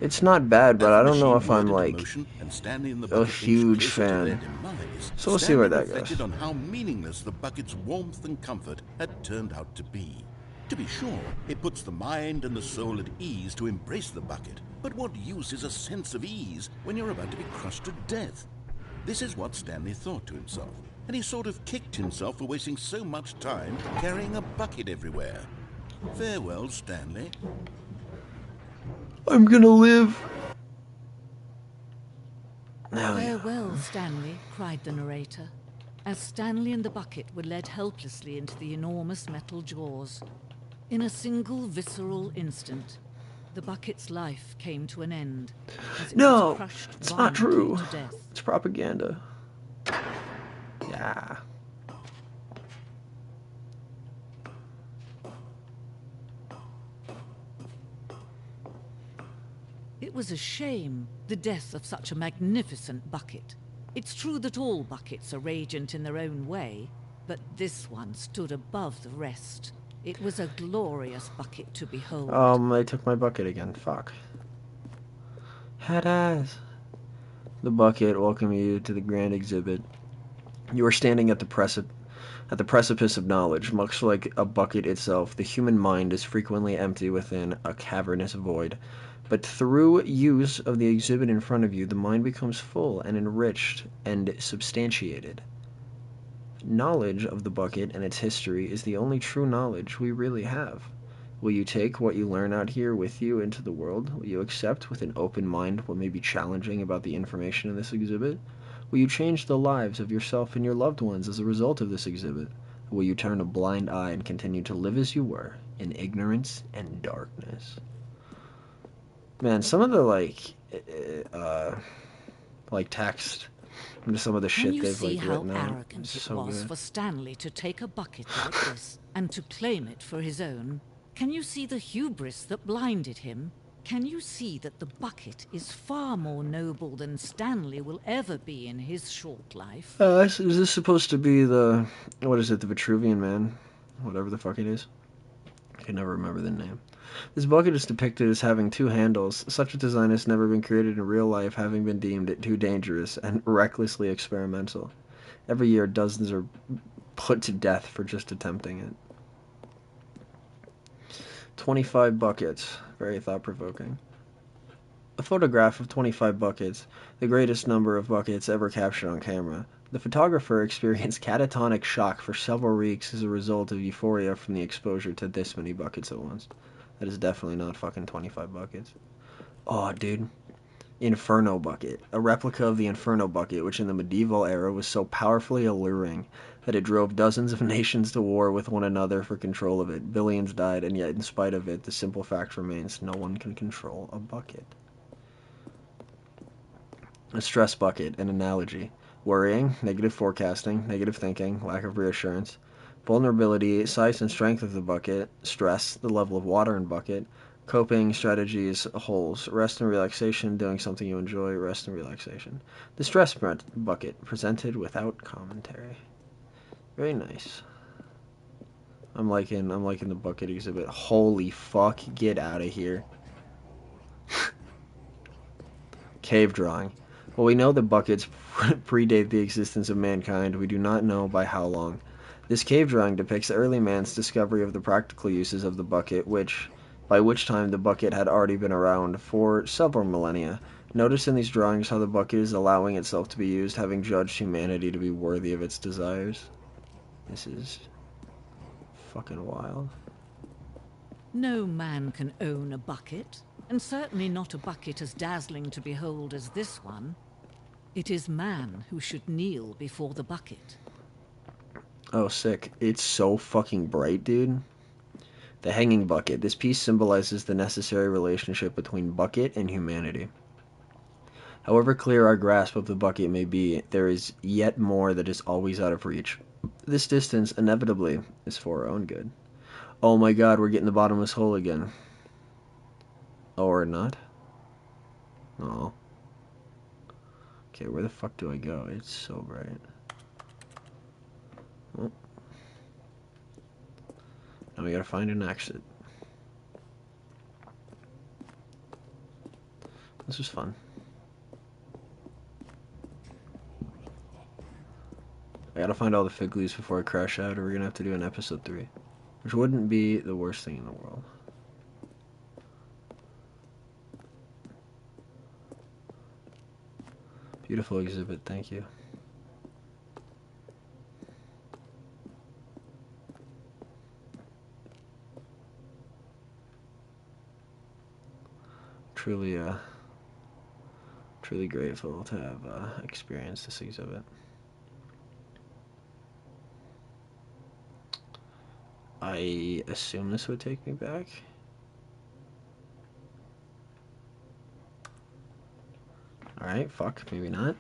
It's not bad, but As I the don't know machine if I'm whirred into like motion and Stanley and the a bucket inched huge closer to their fan. demise, So we'll see where Stanley that reflected goes. on how meaningless the bucket's warmth and comfort had turned out to be. To be sure, it puts the mind and the soul at ease to embrace the bucket, but what use is a sense of ease when you're about to be crushed to death? This is what Stanley thought to himself, and he sort of kicked himself for wasting so much time carrying a bucket everywhere. Farewell, Stanley. I'm gonna live. Hell yeah. Farewell, Stanley, cried the narrator, as Stanley and the bucket were led helplessly into the enormous metal jaws. In a single visceral instant, the bucket's life came to an end as it No, was crushed it's not violently true. to death. It's propaganda. Yeah. It was a shame, the death of such a magnificent bucket. It's true that all buckets are radiant in their own way, but this one stood above the rest. It was a glorious bucket to behold. They took my bucket again. Fuck. Had ass. The bucket welcome you to the grand exhibit. You are standing at the precipice of knowledge. Much like a bucket itself, the human mind is frequently empty within a cavernous void. But through use of the exhibit in front of you, the mind becomes full and enriched and substantiated. Knowledge of the bucket and its history is the only true knowledge we really have. Will you take what you learn out here with you into the world? Will you accept with an open mind what may be challenging about the information in this exhibit? Will you change the lives of yourself and your loved ones as a result of this exhibit? Or will you turn a blind eye and continue to live as you were, in ignorance and darkness? Man, some of the text into some of the Can shit you they've see how written out arrogant is it so was good. for Stanley to take a bucket like this and to claim it for his own? Can you see the hubris that blinded him? Can you see that the bucket is far more noble than Stanley will ever be in his short life? Is this supposed to be the, what is it, the Vitruvian Man? Whatever the fuck it is. I can never remember the name. This bucket is depicted as having two handles. Such a design has never been created in real life, having been deemed too dangerous and recklessly experimental. Every year, dozens are put to death for just attempting it. 25 buckets. Very thought-provoking. A photograph of 25 buckets, the greatest number of buckets ever captured on camera. The photographer experienced catatonic shock for several weeks as a result of euphoria from the exposure to this many buckets at once. That is definitely not fucking 25 buckets. Oh, dude. Inferno bucket. A replica of the Inferno bucket, which in the medieval era was so powerfully alluring that it drove dozens of nations to war with one another for control of it. Billions died, and yet in spite of it, the simple fact remains no one can control a bucket. A stress bucket, an analogy. Worrying, negative forecasting, negative thinking, lack of reassurance. Vulnerability, size and strength of the bucket. Stress, the level of water in bucket. Coping strategies, holes. Rest and relaxation, doing something you enjoy. Rest and relaxation. The stress bucket, presented without commentary. Very nice. I'm liking the bucket exhibit. Holy fuck, get out of here. Cave drawing. While we know that buckets predate the existence of mankind, we do not know by how long. This cave drawing depicts early man's discovery of the practical uses of the bucket, by which time the bucket had already been around for several millennia. Notice in these drawings how the bucket is allowing itself to be used, having judged humanity to be worthy of its desires. This is fucking wild. No man can own a bucket, and certainly not a bucket as dazzling to behold as this one. It is man who should kneel before the bucket. Oh, sick. It's so fucking bright, dude. The hanging bucket. This piece symbolizes the necessary relationship between bucket and humanity. However clear our grasp of the bucket may be, there is yet more that is always out of reach. This distance, inevitably, is for our own good. Oh my god, we're getting the bottomless hole again. Oh, or not? Oh. Okay, where the fuck do I go? It's so bright. Oh. Now we gotta find an exit. This was fun. I gotta find all the fig leaves before I crash out, or we're gonna have to do an episode 3. Which wouldn't be the worst thing in the world. Beautiful exhibit, thank you. Truly, truly grateful to have experienced this exhibit. I assume this would take me back. Alright, fuck, maybe not.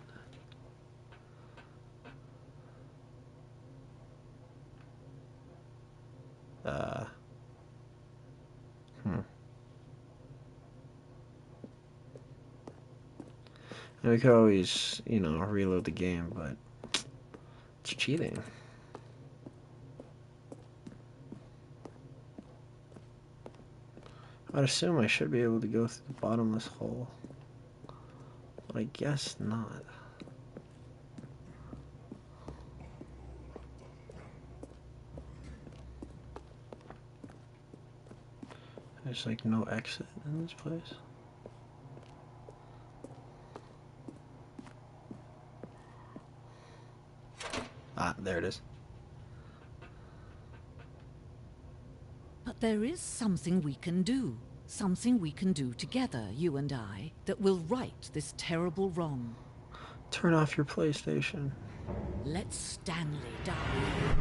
And we could always, you know, reload the game, but it's cheating. I'd assume I should be able to go through the bottomless hole. But I guess not. There's like no exit in this place. Ah, there it is. But there is something we can do. Something we can do together, you and I, that will right this terrible wrong. Turn off your PlayStation. Let Stanley die.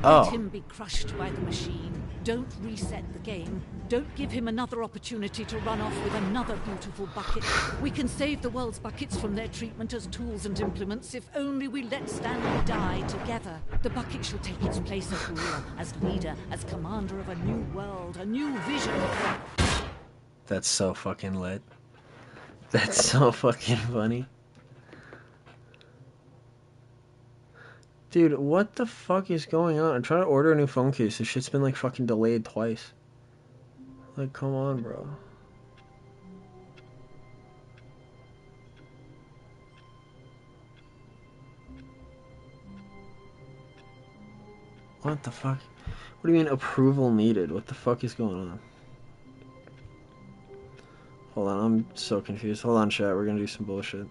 Oh. Let him be crushed by the machine. Don't reset the game. Don't give him another opportunity to run off with another beautiful bucket. We can save the world's buckets from their treatment as tools and implements if only we let Stanley die together. The bucket shall take its place as ruler, as leader, as commander of a new world, a new vision. That's so fucking lit. That's so fucking funny. Dude, what the fuck is going on? I'm trying to order a new phone case. This shit's been like fucking delayed twice. Like, come on, bro. What the fuck? What do you mean approval needed? What the fuck is going on? Hold on, I'm so confused. Hold on, chat. We're gonna do some bullshit.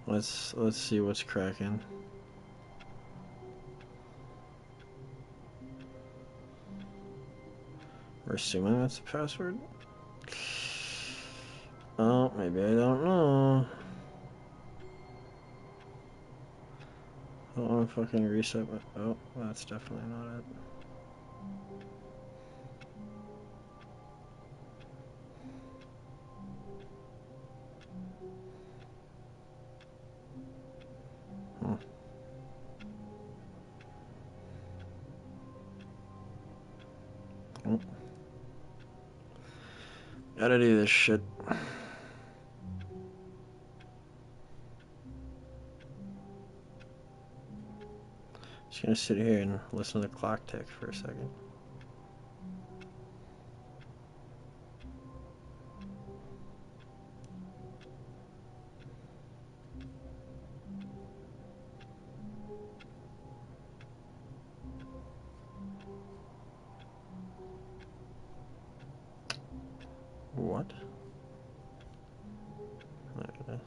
Let's see what's cracking. We're assuming that's the password. Oh, maybe I don't know. I don't want to fucking reset my... Oh, that's definitely not it. Oh. Gotta do this shit. Just gonna sit here and listen to the clock tick for a second. What? There it is.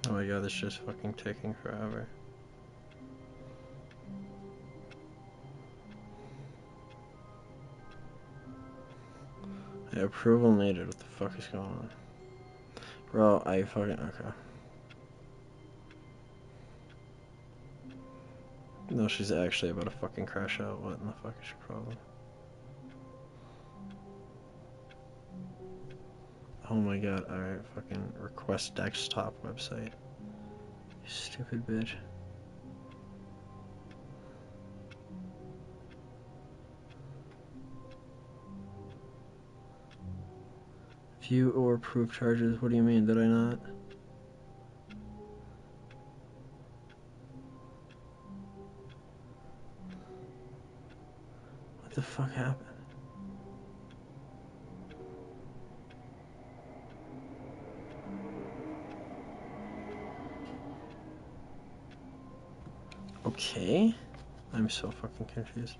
Oh my god, this is just fucking taking forever. Yeah, approval needed. What the fuck is going on? Bro, I fucking... Okay. No, she's actually about to fucking crash out. What in the fuck is your problem? Oh my god, alright, fucking request desktop website. You stupid bitch. View or proof charges, what do you mean? Did I not? What the fuck happened? Okay. I'm so fucking confused.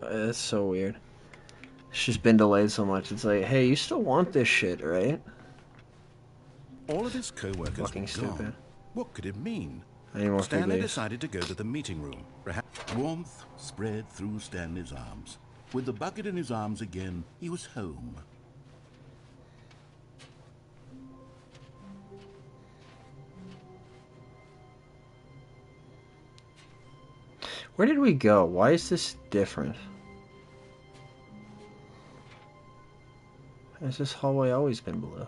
That's so weird. She's been delayed so much. It's like, hey, you still want this shit, right? All of his co-workers Fucking were stupid. gone. What could it mean? I need more Stanley figures. decided to go to the meeting room. Perhaps warmth spread through Stanley's arms. With the bucket in his arms again, he was home. Where did we go? Why is this different? Has this hallway always been blue?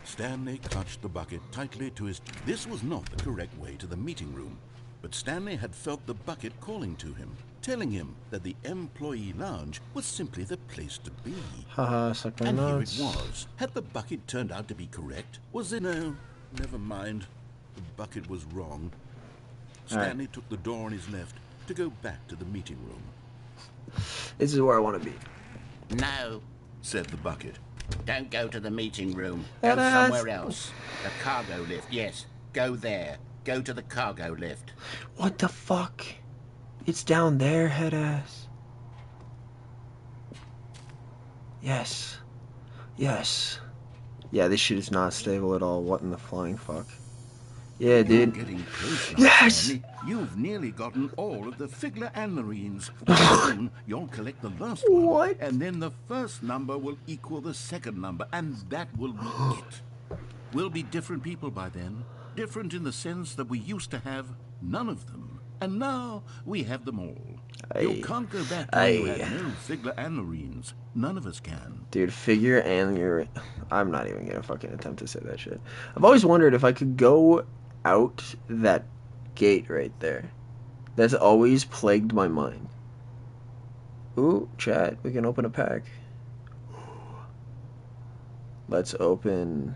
Stanley clutched the bucket tightly to his... This was not the correct way to the meeting room, but Stanley had felt the bucket calling to him, telling him that the employee lounge was simply the place to be. Haha, suck my And nuts. here it was. Had the bucket turned out to be correct? Was it no? Never mind. The bucket was wrong. Stanley took the door on his left to go back to the meeting room. This is where I want to be. No, Said the bucket. don't go to the meeting room. Go Headass. somewhere else. The cargo lift, yes. Go there. Go to the cargo lift. What the fuck? It's down there, head ass. Yes. Yes. Yeah, this shit is not stable at all. What in the flying fuck? Yeah, You're dude. getting close now, Yes! Stanley. You've nearly gotten all of the Figler and Marines. Soon you'll collect the last one. What? And then the first number will equal the second number, and that will be it. We'll be different people by then. Different in the sense that we used to have none of them. And now we have them all. You can't go back when you had no Figler and Marines. None of us can. Dude, figure and your... I'm not even gonna fucking attempt to say that shit. I've always wondered if I could go out that gate right there. That's always plagued my mind. Ooh, chat, we can open a pack. Let's open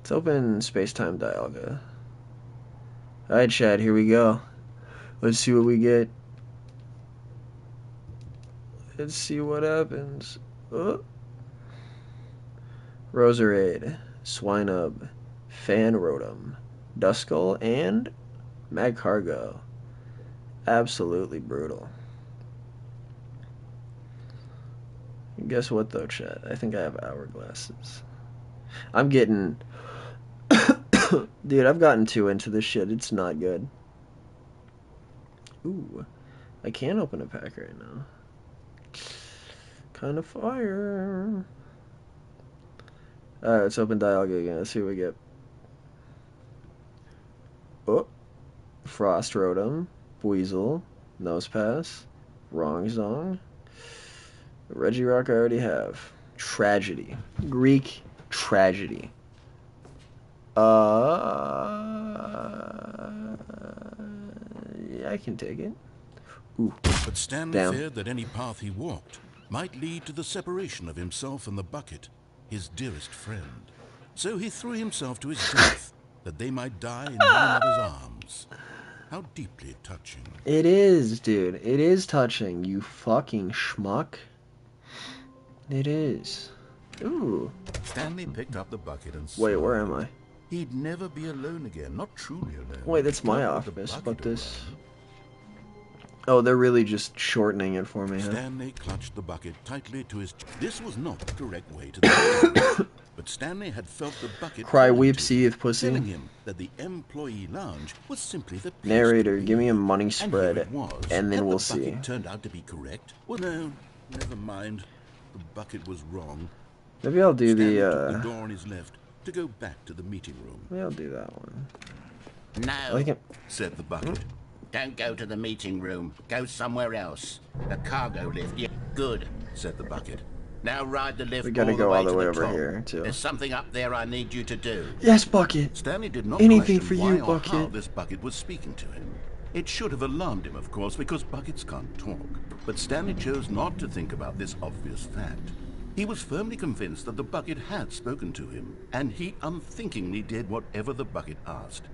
Space-Time Dialga. Alright, chat, here we go. Let's see what we get. Let's see what happens. Oh. Roserade, Swinub, Fan Rotom, Duskull, and Magcargo. Absolutely brutal. Guess what though, chat? I think I have hourglasses. I'm getting... Dude, I've gotten too into this shit. It's not good. Ooh. I can't open a pack right now. Kind of fire. Alright, let's open Dialga again. Let's see what we get. Oh. Frost Rotom. Weasel. Nosepass. Wrongzong. Regirock I already have. Tragedy. Greek Tragedy. Yeah, I can take it. Ooh. But Stanley feared that any path he walked might lead to the separation of himself and the bucket, his dearest friend. So he threw himself to his death, that they might die in one another's arms. How deeply touching. It is, dude. It is touching, you fucking schmuck. It is. Ooh. Stanley picked up the bucket and Wait, where am I? He'd never be alone again, not truly alone. Wait, that's my Not with the office, bucket but this... around. Oh, they're really just shortening it for me, huh? Stanley clutched the bucket tightly to his... This was not the correct way to the but Stanley had felt the bucket... Cry, calling weep, to seethe, him, pussy. telling him that the employee lounge was simply the place Narrator, to be. give me a money And spread, here it was. and then Had we'll the see. bucket turned out to be correct? Well, no, never mind. The bucket was wrong. Maybe I'll do Stanley the, took the door on his left to go back to the meeting room. Maybe I'll do that one. No, Like it. said the bucket. don't go to the meeting room. Go somewhere else. The cargo lift. Yeah, good, Said the bucket. Now ride the lift We gotta all the go way all the to way the over top. here, too. There's something up there I need you to do. Yes, Bucket. Stanley did not Anything question for why you, or how Bucket. this bucket was speaking to him. It should have alarmed him, of course, because buckets can't talk. But Stanley chose not to think about this obvious fact. He was firmly convinced that the bucket had spoken to him, and he unthinkingly did whatever the bucket asked.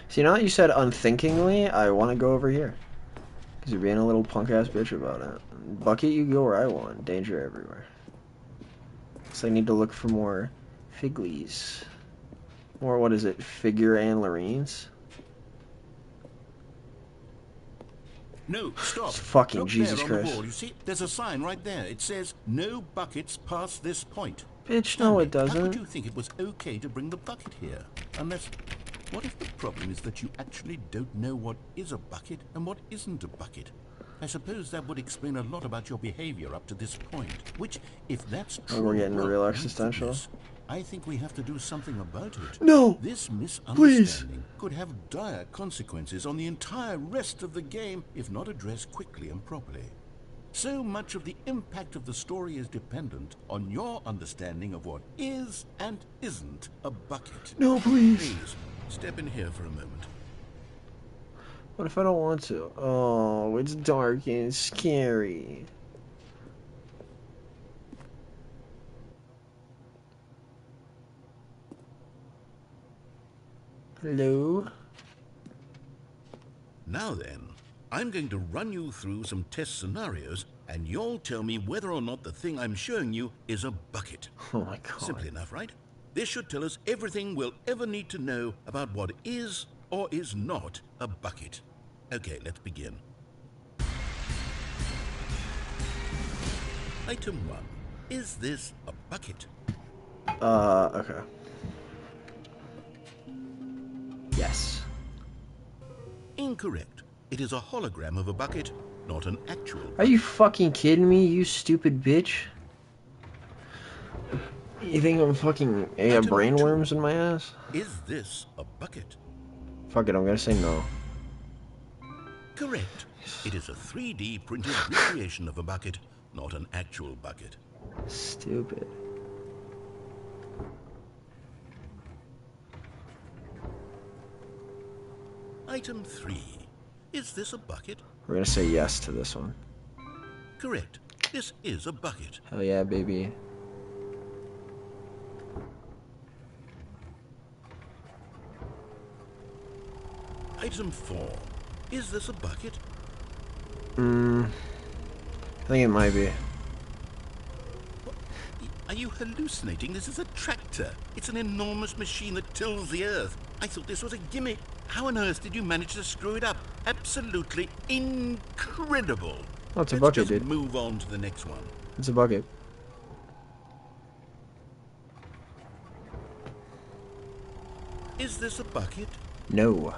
See, now that you said unthinkingly, I want to go over here. Because you're being a little punk-ass bitch about it. Bucket, you go where I want. Danger everywhere. So I need to look for more figlies. More, what is it, figure antlerines? No, stop. Fucking Look Jesus there on Christ. the wall. You see, there's a sign right there. It says, "No buckets past this point." Bitch, no it Stanley, how could doesn't. you think it was okay to bring the bucket here? Unless, what if the problem is that you actually don't know what is a bucket and what isn't a bucket? I suppose that would explain a lot about your behavior up to this point. Which, if that's true, we're getting well, real thank existential. goodness, I think we have to do something about it. No! This misunderstanding Please! could have dire consequences on the entire rest of the game if not addressed quickly and properly. So much of the impact of the story is dependent on your understanding of what is and isn't a bucket. No, please. Please, step in here for a moment. What if I don't want to? Oh, it's dark and scary. Hello? Now then, I'm going to run you through some test scenarios, and you'll tell me whether or not the thing I'm showing you is a bucket. Oh my god. Simple enough, right? This should tell us everything we'll ever need to know about what is or is not a bucket. Okay, let's begin. Item 1. Is this a bucket? Okay. Yes. Incorrect. It is a hologram of a bucket, not an actual bucket. Are you fucking kidding me, you stupid bitch? You think I'm fucking Item brainworms 2. in my ass? Is this a bucket? Fuck it, I'm gonna say no. Correct. It is a 3D printed recreation of a bucket, not an actual bucket. Stupid. Item 3. Is this a bucket? We're gonna say yes to this one. Correct. This is a bucket. Hell yeah, baby. Item 4. Is this a bucket? I think it might be. Are you hallucinating? This is a tractor. It's an enormous machine that tills the earth. I thought this was a gimmick. How on earth did you manage to screw it up? Absolutely incredible. Oh, it's a Let's bucket, just dude. move on to the next one. It's a bucket. Is this a bucket? No.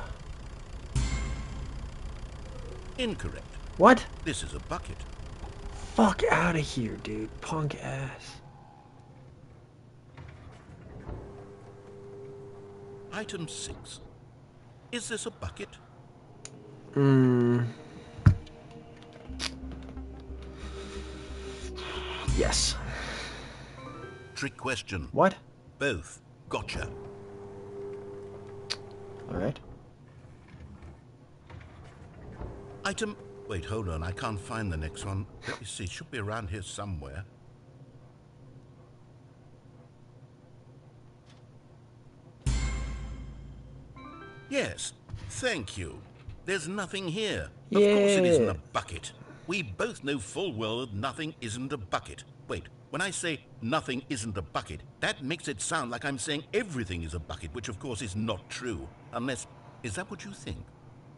Incorrect. What? This is a bucket. Fuck out of here, dude. Punk ass. Item 6. Is this a bucket? Yes. Trick question. What? Both. Gotcha. Alright. Item... Wait, hold on. I can't find the next one. Let me see. It should be around here somewhere. Yes. Thank you. There's nothing here. Of course it isn't Yeah. a bucket. We both know full well that nothing isn't a bucket. Wait, when I say nothing isn't a bucket, that makes it sound like I'm saying everything is a bucket, which of course is not true. Unless... Is that what you think?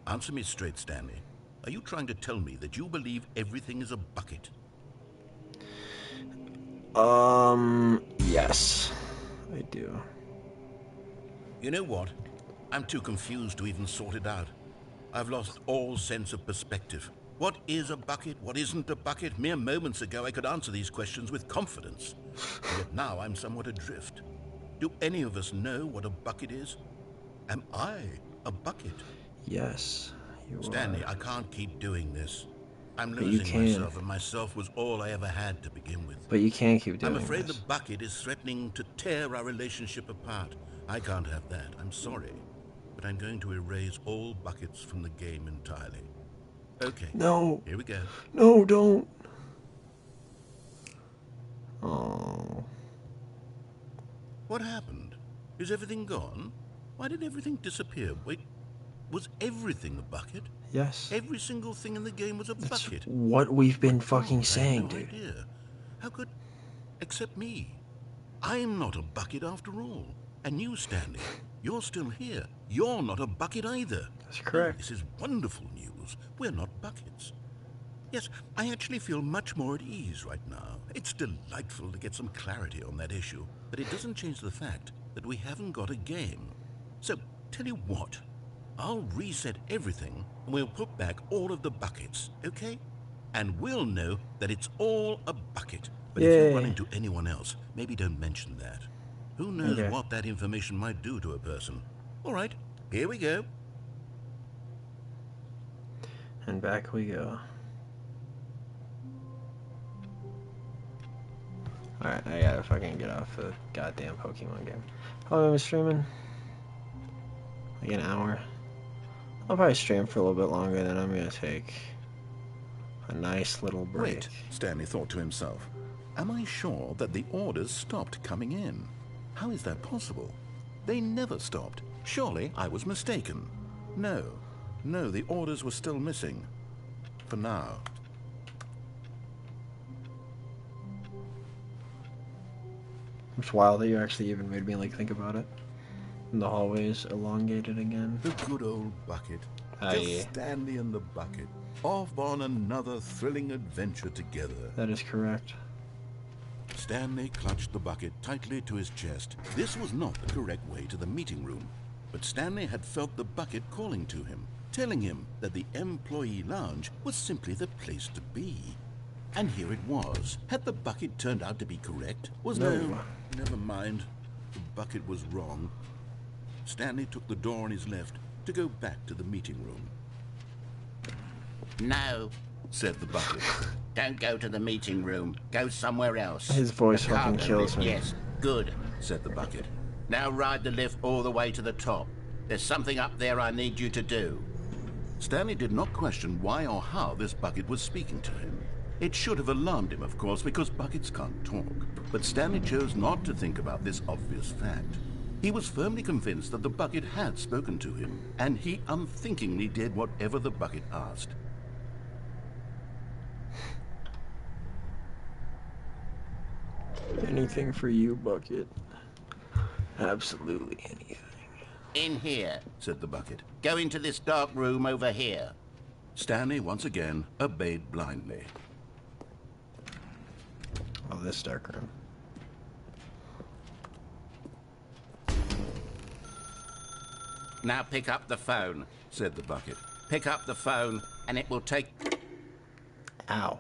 Answer me straight, Stanley. Are you trying to tell me that you believe everything is a bucket? Yes. I do. You know what? I'm too confused to even sort it out. I've lost all sense of perspective. What is a bucket? What isn't a bucket? Mere moments ago I could answer these questions with confidence. Yet now I'm somewhat adrift. Do any of us know what a bucket is? Am I a bucket? Yes, you Stanley, are. I can't keep doing this. I'm But you losing can. myself, and myself was all I ever had to begin with. But you can keep I'm doing afraid the this. bucket is threatening to tear our relationship apart. I can't have that. I'm sorry. But I'm going to erase all buckets from the game entirely. Okay, No. here we go. No, don't. Oh. What happened? Is everything gone? Why did everything disappear? Wait, was everything a bucket? Yes. Every single thing in the game was a That's bucket. what we've been What's wrong? fucking I saying, had no dude. idea. How could... Except me. I'm not a bucket after all. And you, Stanley, you're still here. You're not a bucket either. That's Oh, correct. this is wonderful news. We're not buckets. Yes, I actually feel much more at ease right now. It's delightful to get some clarity on that issue, but it doesn't change the fact that we haven't got a game. So, tell you what, I'll reset everything and we'll put back all of the buckets, okay? And we'll know that it's all a bucket. But if you run Yay. into anyone else, maybe don't mention that. Who knows Okay. what that information might do to a person. All right, here we go. And back we go. Alright, I gotta fucking get off the goddamn Pokemon game. How long have I been streaming? Like an hour. I'll probably stream for a little bit longer, then I'm gonna take a nice little break. Wait, Stanley thought to himself. Am I sure that the orders stopped coming in? How is that possible? They never stopped. Surely I was mistaken. No, the orders were still missing. For now. It's wild that you actually even made me like think about it. And the hallways elongated again. The good old bucket. Ah, Just yeah. Stanley and the bucket. Off on another thrilling adventure together. That is correct. Stanley clutched the bucket tightly to his chest. This was not the correct way to the meeting room. But Stanley had felt the bucket calling to him, telling him that the employee lounge was simply the place to be. And here it was. Had the bucket turned out to be correct? No. Never mind. The bucket was wrong. Stanley took the door on his left to go back to the meeting room. No, Said the bucket. don't go to the meeting room. Go somewhere else. His voice The fucking cargo kills lift. me. Yes, good. Said the bucket. Now ride the lift all the way to the top. There's something up there I need you to do. Stanley did not question why or how this bucket was speaking to him. It should have alarmed him, of course, because buckets can't talk. But Stanley chose not to think about this obvious fact. He was firmly convinced that the bucket had spoken to him, and he unthinkingly did whatever the bucket asked. Anything for you, Bucket. Absolutely anything. In here. Said the bucket. Go into this dark room over here. Stanley once again obeyed blindly. Oh, this dark room. Now pick up the phone. Said the bucket. Pick up the phone, and it will take... Ow.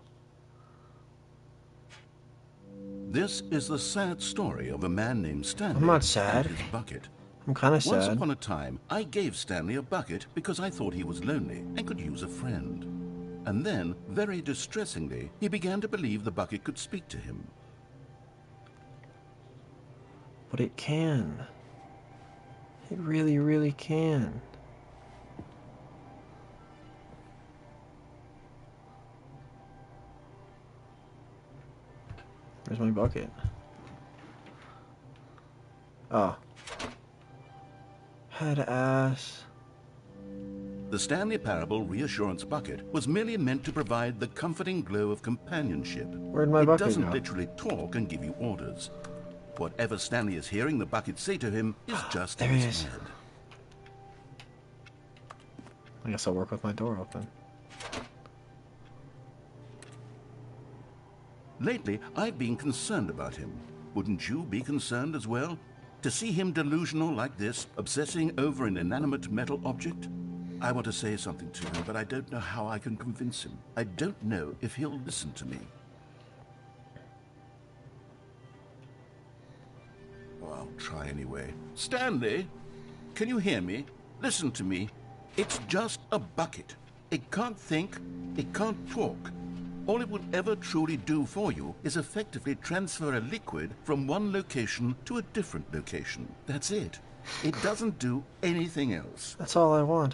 This is the sad story of a man named Stanley I'm not sad. and his bucket. I'm kind of Once sad. upon a time, I gave Stanley a bucket because I thought he was lonely and could use a friend. And then, very distressingly, he began to believe the bucket could speak to him. But it can. It really, really can. Where's my bucket? Oh. Head ass. The Stanley Parable Reassurance Bucket was merely meant to provide the comforting glow of companionship. Where'd my it bucket doesn't go? literally talk and give you orders. Whatever Stanley is hearing the bucket say to him is just There in he his is. head. I guess I'll work with my door open. Lately, I've been concerned about him. Wouldn't you be concerned as well? To see him delusional like this, obsessing over an inanimate metal object? I want to say something to him, but I don't know how I can convince him. I don't know if he'll listen to me. Well, I'll try anyway. Stanley, can you hear me? Listen to me. It's just a bucket. It can't think, it can't talk. All it will ever truly do for you is effectively transfer a liquid from one location to a different location. That's it. It doesn't do anything else. That's all I want.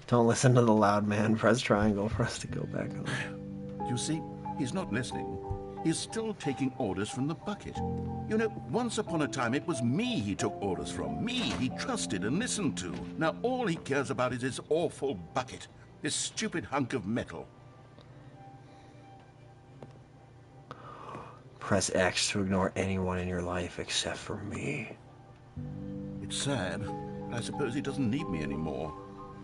Don't listen to the loud man. Press triangle for us to go back home. You see, he's not listening. He's still taking orders from the bucket. You know, once upon a time it was me he took orders from. Me he trusted and listened to. Now all he cares about is this awful bucket. This stupid hunk of metal. Press X to ignore anyone in your life except for me. It's sad, but I suppose he doesn't need me anymore.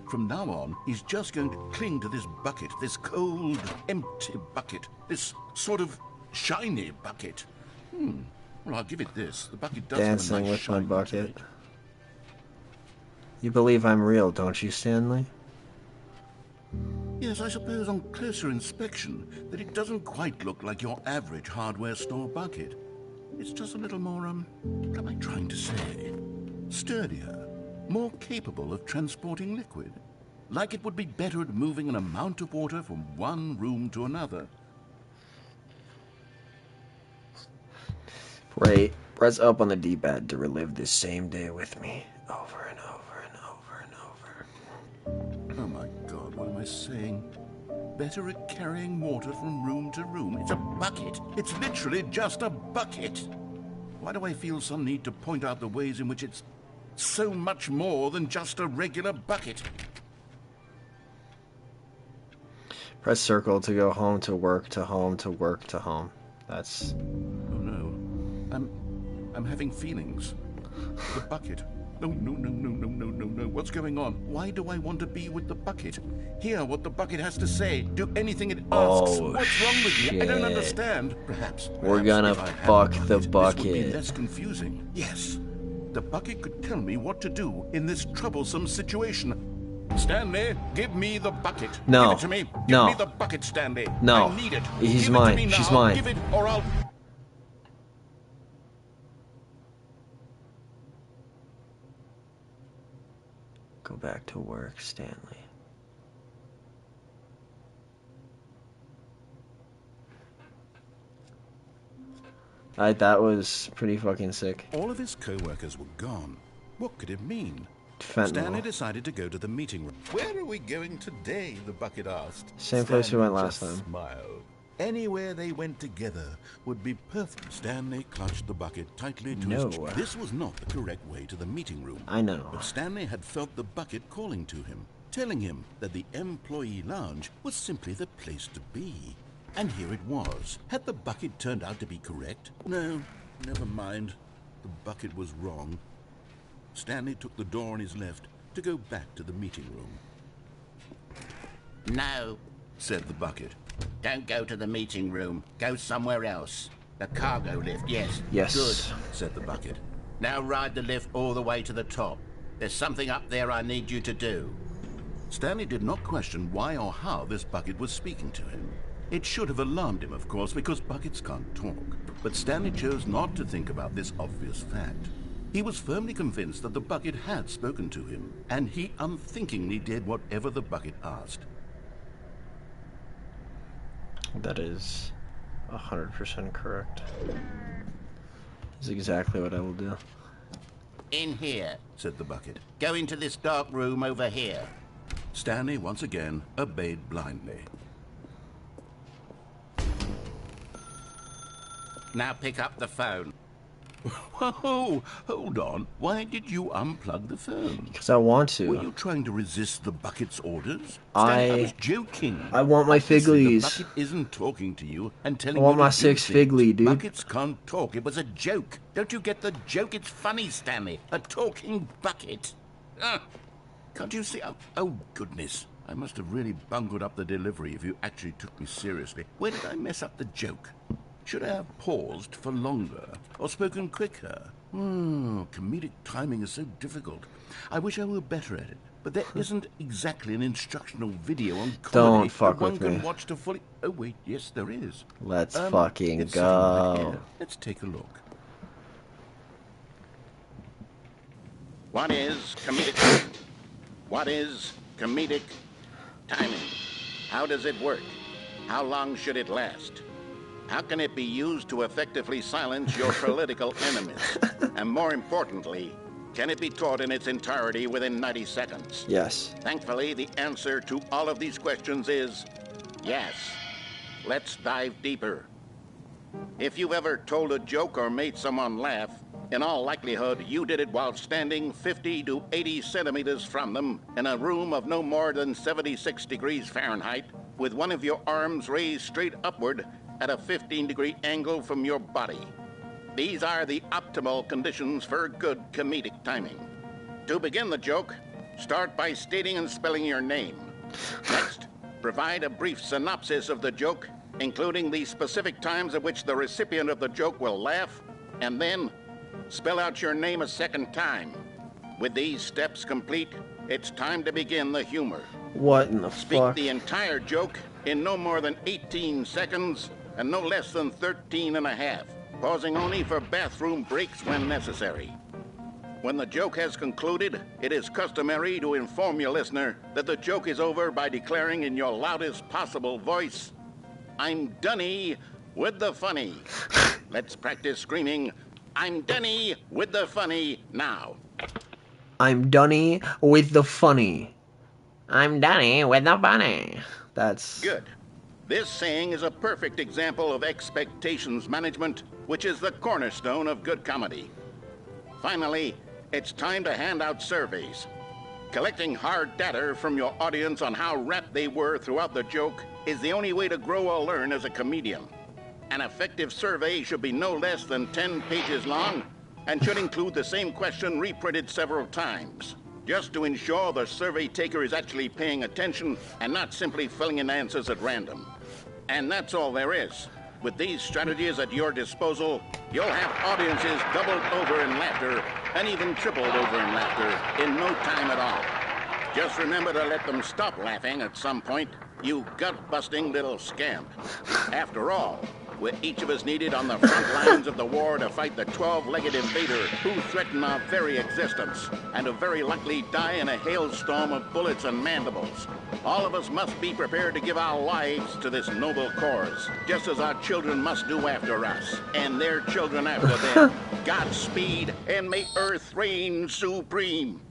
From now on, he's just going to cling to this bucket, this cold, empty bucket, this sort of shiny bucket. Well, I'll give it this. The bucket does Dancing have a nice with my shine to bucket. it. You believe I'm real, don't you, Stanley? Yes, I suppose on closer inspection that it doesn't quite look like your average hardware store bucket. It's just a little more, what am I trying to say? Sturdier, more capable of transporting liquid. Like it would be better at moving an amount of water from one room to another. Right. Press up on the D-pad to relive this same day with me. Over and over and over and over. Oh my God, what am I saying? Better at carrying water from room to room. It's a bucket. It's literally just a bucket. Why do I feel some need to point out the ways in which it's so much more than just a regular bucket? Press circle to go home to work to home to work to home. That's... Oh no. I'm having feelings. The bucket. No, no, no, no, no, no, no, no. What's going on? Why do I want to be with the bucket? Hear what the bucket has to say. Do anything it asks. Oh, What's wrong with me? I don't shit. understand. Perhaps We're gonna if I had fuck the This would be bucket. less confusing. Yes. The bucket could tell me what to do in this troublesome situation. Stanley, give me the bucket. No. Give it to me. Give No. me the bucket, Stanley. No. I need it. He's Give mine. It to me She's now. mine. Give it or I'll... Go back to work, Stanley. That was pretty fucking sick. All of his co-workers were gone. What could it mean? Fentanyl. Stanley decided to go to the meeting room. Where are we going today? The bucket asked. Same place we went Stanley last just time. smiled. Anywhere they went together would be perfect. Stanley clutched the bucket tightly to No. his chest. This was not the correct way to the meeting room. I know. But Stanley had felt the bucket calling to him, telling him that the employee lounge was simply the place to be. And here it was. Had the bucket turned out to be correct? No, never mind. The bucket was wrong. Stanley took the door on his left to go back to the meeting room. No, said the bucket. Don't go to the meeting room. Go somewhere else. The cargo lift, yes. Yes. Good, said the bucket. Now ride the lift all the way to the top. There's something up there I need you to do. Stanley did not question why or how this bucket was speaking to him. It should have alarmed him, of course, because buckets can't talk. But Stanley chose not to think about this obvious fact. He was firmly convinced that the bucket had spoken to him, and he unthinkingly did whatever the bucket asked. That is 100% correct. That's exactly what I will do. In here, said the bucket. Go into this dark room over here. Stanley once again obeyed blindly. Now pick up the phone. Whoa, hold on. Why did you unplug the phone? Because I want Were to. you trying to resist the bucket's orders? I Stanley, I was joking. I want my fig Obviously, leaves. The bucket isn't talking to you and telling I want you my to do 6 things. fig leaf, dude. Buckets can't talk. It was a joke. Don't you get the joke? It's funny, Stanley. A talking bucket. Can't you see? Oh, goodness. I must have really bungled up the delivery if you actually took me seriously. Where did I mess up the joke? Should I have paused for longer or spoken quicker? Comedic timing is so difficult. I wish I were better at it. But there isn't exactly an instructional video on comedy Don't fuck that one with can me. watch to fully... Oh, wait, yes, there is. Let's fucking It's sitting right go. here. Let's take a look. What is comedic timing? What is comedic timing? How does it work? How long should it last? How can it be used to effectively silence your political enemies? And more importantly, can it be taught in its entirety within 90 seconds? Yes. Thankfully, the answer to all of these questions is yes. Let's dive deeper. If you've ever told a joke or made someone laugh, in all likelihood, you did it while standing 50 to 80 centimeters from them in a room of no more than 76 degrees Fahrenheit, with one of your arms raised straight upward at a 15-degree angle from your body. These are the optimal conditions for good comedic timing. To begin the joke, start by stating and spelling your name. Next, provide a brief synopsis of the joke, including the specific times at which the recipient of the joke will laugh, and then spell out your name a second time. With these steps complete, it's time to begin the humor. What in the Speak fuck? the entire joke in no more than 18 seconds and no less than 13 and a half, pausing only for bathroom breaks when necessary. When the joke has concluded, it is customary to inform your listener that the joke is over by declaring in your loudest possible voice, "I'm Dunny with the funny." Let's practice screaming, "I'm Dunny with the funny" now. I'm Dunny with the funny. I'm Dunny with the funny. That's Good. This saying is a perfect example of expectations management, which is the cornerstone of good comedy. Finally, it's time to hand out surveys. Collecting hard data from your audience on how rapt they were throughout the joke is the only way to grow or learn as a comedian. An effective survey should be no less than 10 pages long and should include the same question reprinted several times, just to ensure the survey taker is actually paying attention and not simply filling in answers at random. And that's all there is. With these strategies at your disposal, you'll have audiences doubled over in laughter and even tripled over in laughter in no time at all. Just remember to let them stop laughing at some point, you gut-busting little scamp. After all, we're each of us needed on the front lines of the war to fight the 12-legged invader who threaten our very existence, and who very likely die in a hailstorm of bullets and mandibles. All of us must be prepared to give our lives to this noble cause, just as our children must do after us, and their children after them. Godspeed, and may Earth reign supreme.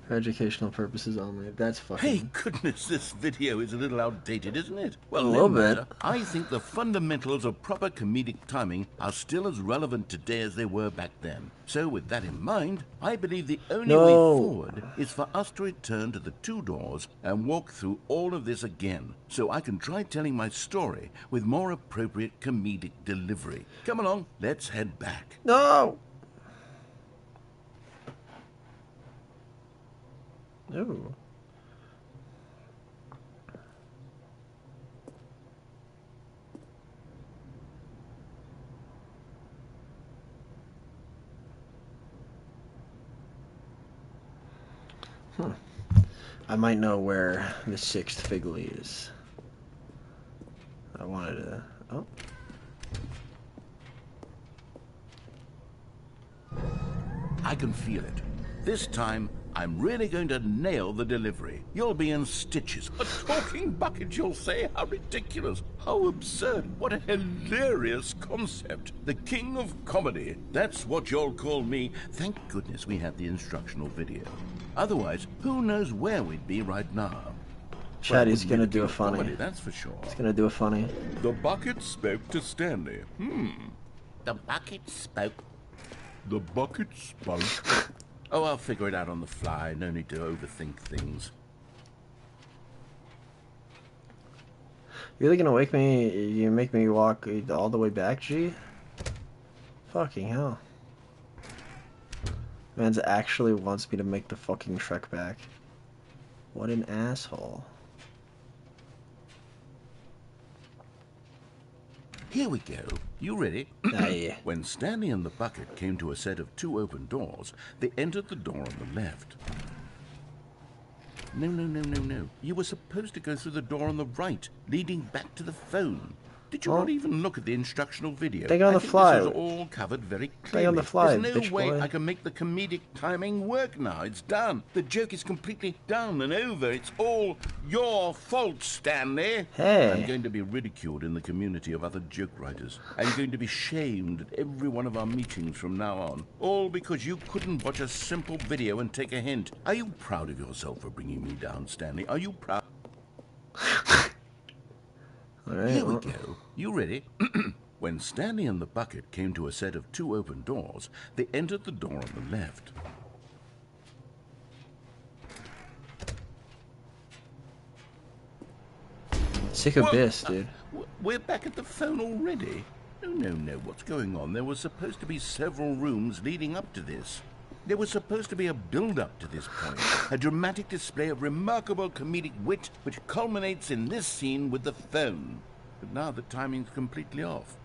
for educational purposes only. That's fucking... Hey, goodness, this video is a little outdated, isn't it? Well, A little no bit. matter. I think the fundamentals of proper comedic timing are still as relevant today as they were back then. So with that in mind, I believe the only way forward is for us to return to the two doors and walk through all of this again, so I can try telling my story with more appropriate comedic delivery. Come along, let's head back. No! Ooh. I might know where the sixth Figley is. I wanted to... Oh. I can feel it. This time, I'm really going to nail the delivery. You'll be in stitches. A talking bucket, you'll say? How ridiculous. How absurd. What a hilarious concept. The king of comedy. That's what you'll call me. Thank goodness we had the instructional video. Otherwise, who knows where we'd be right now. Chad, Well, he's gonna do a funny. comedy, that's for sure. He's gonna do a funny. The bucket spoke to Stanley. The bucket spoke. The bucket spoke. Oh, I'll figure it out on the fly. No need to overthink things. You're really gonna wake me? You make me walk all the way back, G? Fucking hell. Man's actually wants me to make the fucking trek back. What an asshole. Here we go. You ready? Yeah. When Stanley and the bucket came to a set of two open doors, they entered the door on the left. No. You were supposed to go through the door on the right, leading back to the phone. Did you Well, not even look at the instructional video? think on the I think fly. This is all covered very Think clearly. on the fly, There's no bitch way boy. I can make the comedic timing work now. It's done. The joke is completely done and over. It's all your fault, Stanley. Hey. I'm going to be ridiculed in the community of other joke writers. I'm going to be shamed at every one of our meetings from now on. All because you couldn't watch a simple video and take a hint. Are you proud of yourself for bringing me down, Stanley? Are you proud? All right, Here we well. go. You ready? When Stanley and the bucket came to a set of 2 open doors, they entered the door on the left. Sick abyss, dude. We're back at the phone already? No. What's going on? There were supposed to be several rooms leading up to this. There was supposed to be a build-up to this point, a dramatic display of remarkable comedic wit which culminates in this scene with the phone. But now the timing's completely off.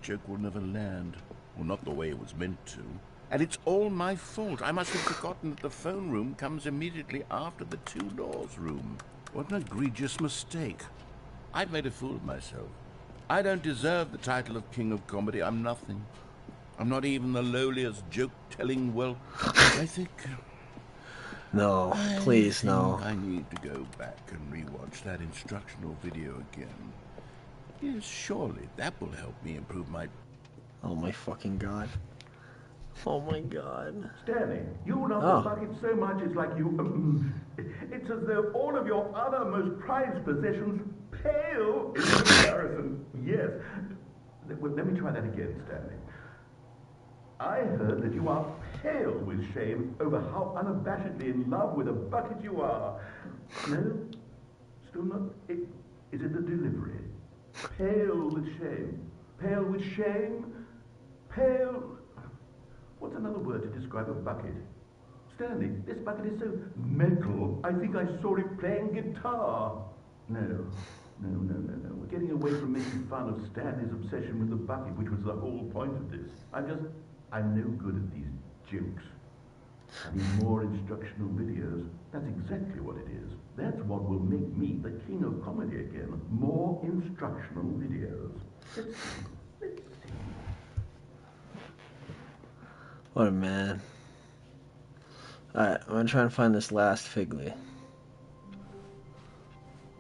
The joke will never land, or not the way it was meant to. And it's all my fault. I must have forgotten that the phone room comes immediately after the 2 doors room. What an egregious mistake. I've made a fool of myself. I don't deserve the title of King of Comedy. I'm nothing. I'm not even the lowliest joke-telling whelp. I think No. I need to go back and rewatch that instructional video again. Yes, surely that will help me improve my... Oh my fucking god. Oh my god. Stanley, you love the bucket so much it's like you... it's as though all of your other most prized possessions pale in comparison. Yes. Well, let me try that again, Stanley. I heard that you are pale with shame over how unabashedly in love with a bucket you are. No? Still not? Is it the delivery? Pale with shame. Pale with shame? Pale... What's another word to describe a bucket? Stanley, this bucket is so metal, I think I saw it playing guitar. No. We're getting away from making fun of Stanley's obsession with the bucket, which was the whole point of this. I'm no good at these jokes. I need more instructional videos. That's exactly what it is. That's what will make me the king of comedy again. More instructional videos. Let's see. What a man. Alright, I'm gonna try and find this last Figley.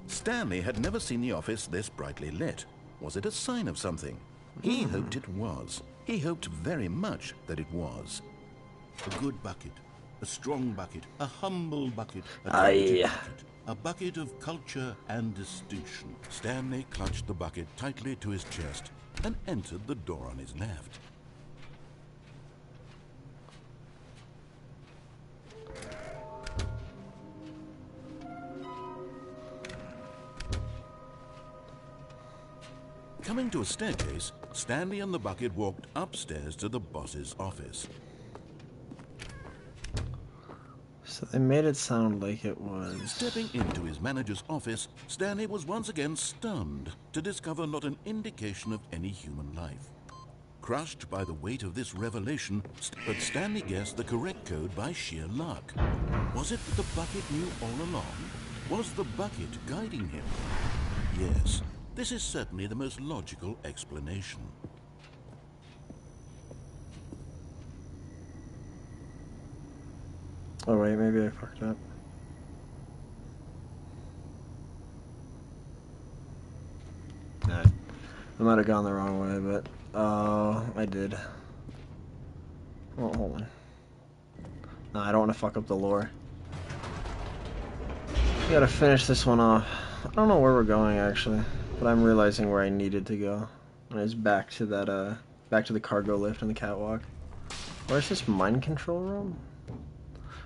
Stanley had never seen the office this brightly lit. Was it a sign of something? He hoped it was. He hoped very much that it was. A good bucket, a strong bucket, a humble bucket, a talented bucket, a bucket of culture and distinction. Stanley clutched the bucket tightly to his chest and entered the door on his left. Coming to a staircase, Stanley and the bucket walked upstairs to the boss's office. So they made it sound like it was... Stepping into his manager's office, Stanley was once again stunned to discover not an indication of any human life. Crushed by the weight of this revelation, but Stanley guessed the correct code by sheer luck. Was it that the bucket knew all along? Was the bucket guiding him? Yes. This is certainly the most logical explanation. Oh wait, maybe I fucked up. Nah, I might have gone the wrong way, but I did. Oh, hold on. No, I don't want to fuck up the lore. We gotta finish this one off. I don't know where we're going actually, but I'm realizing where I needed to go. And it's back to that back to the cargo lift and the catwalk. Where's this mind control room?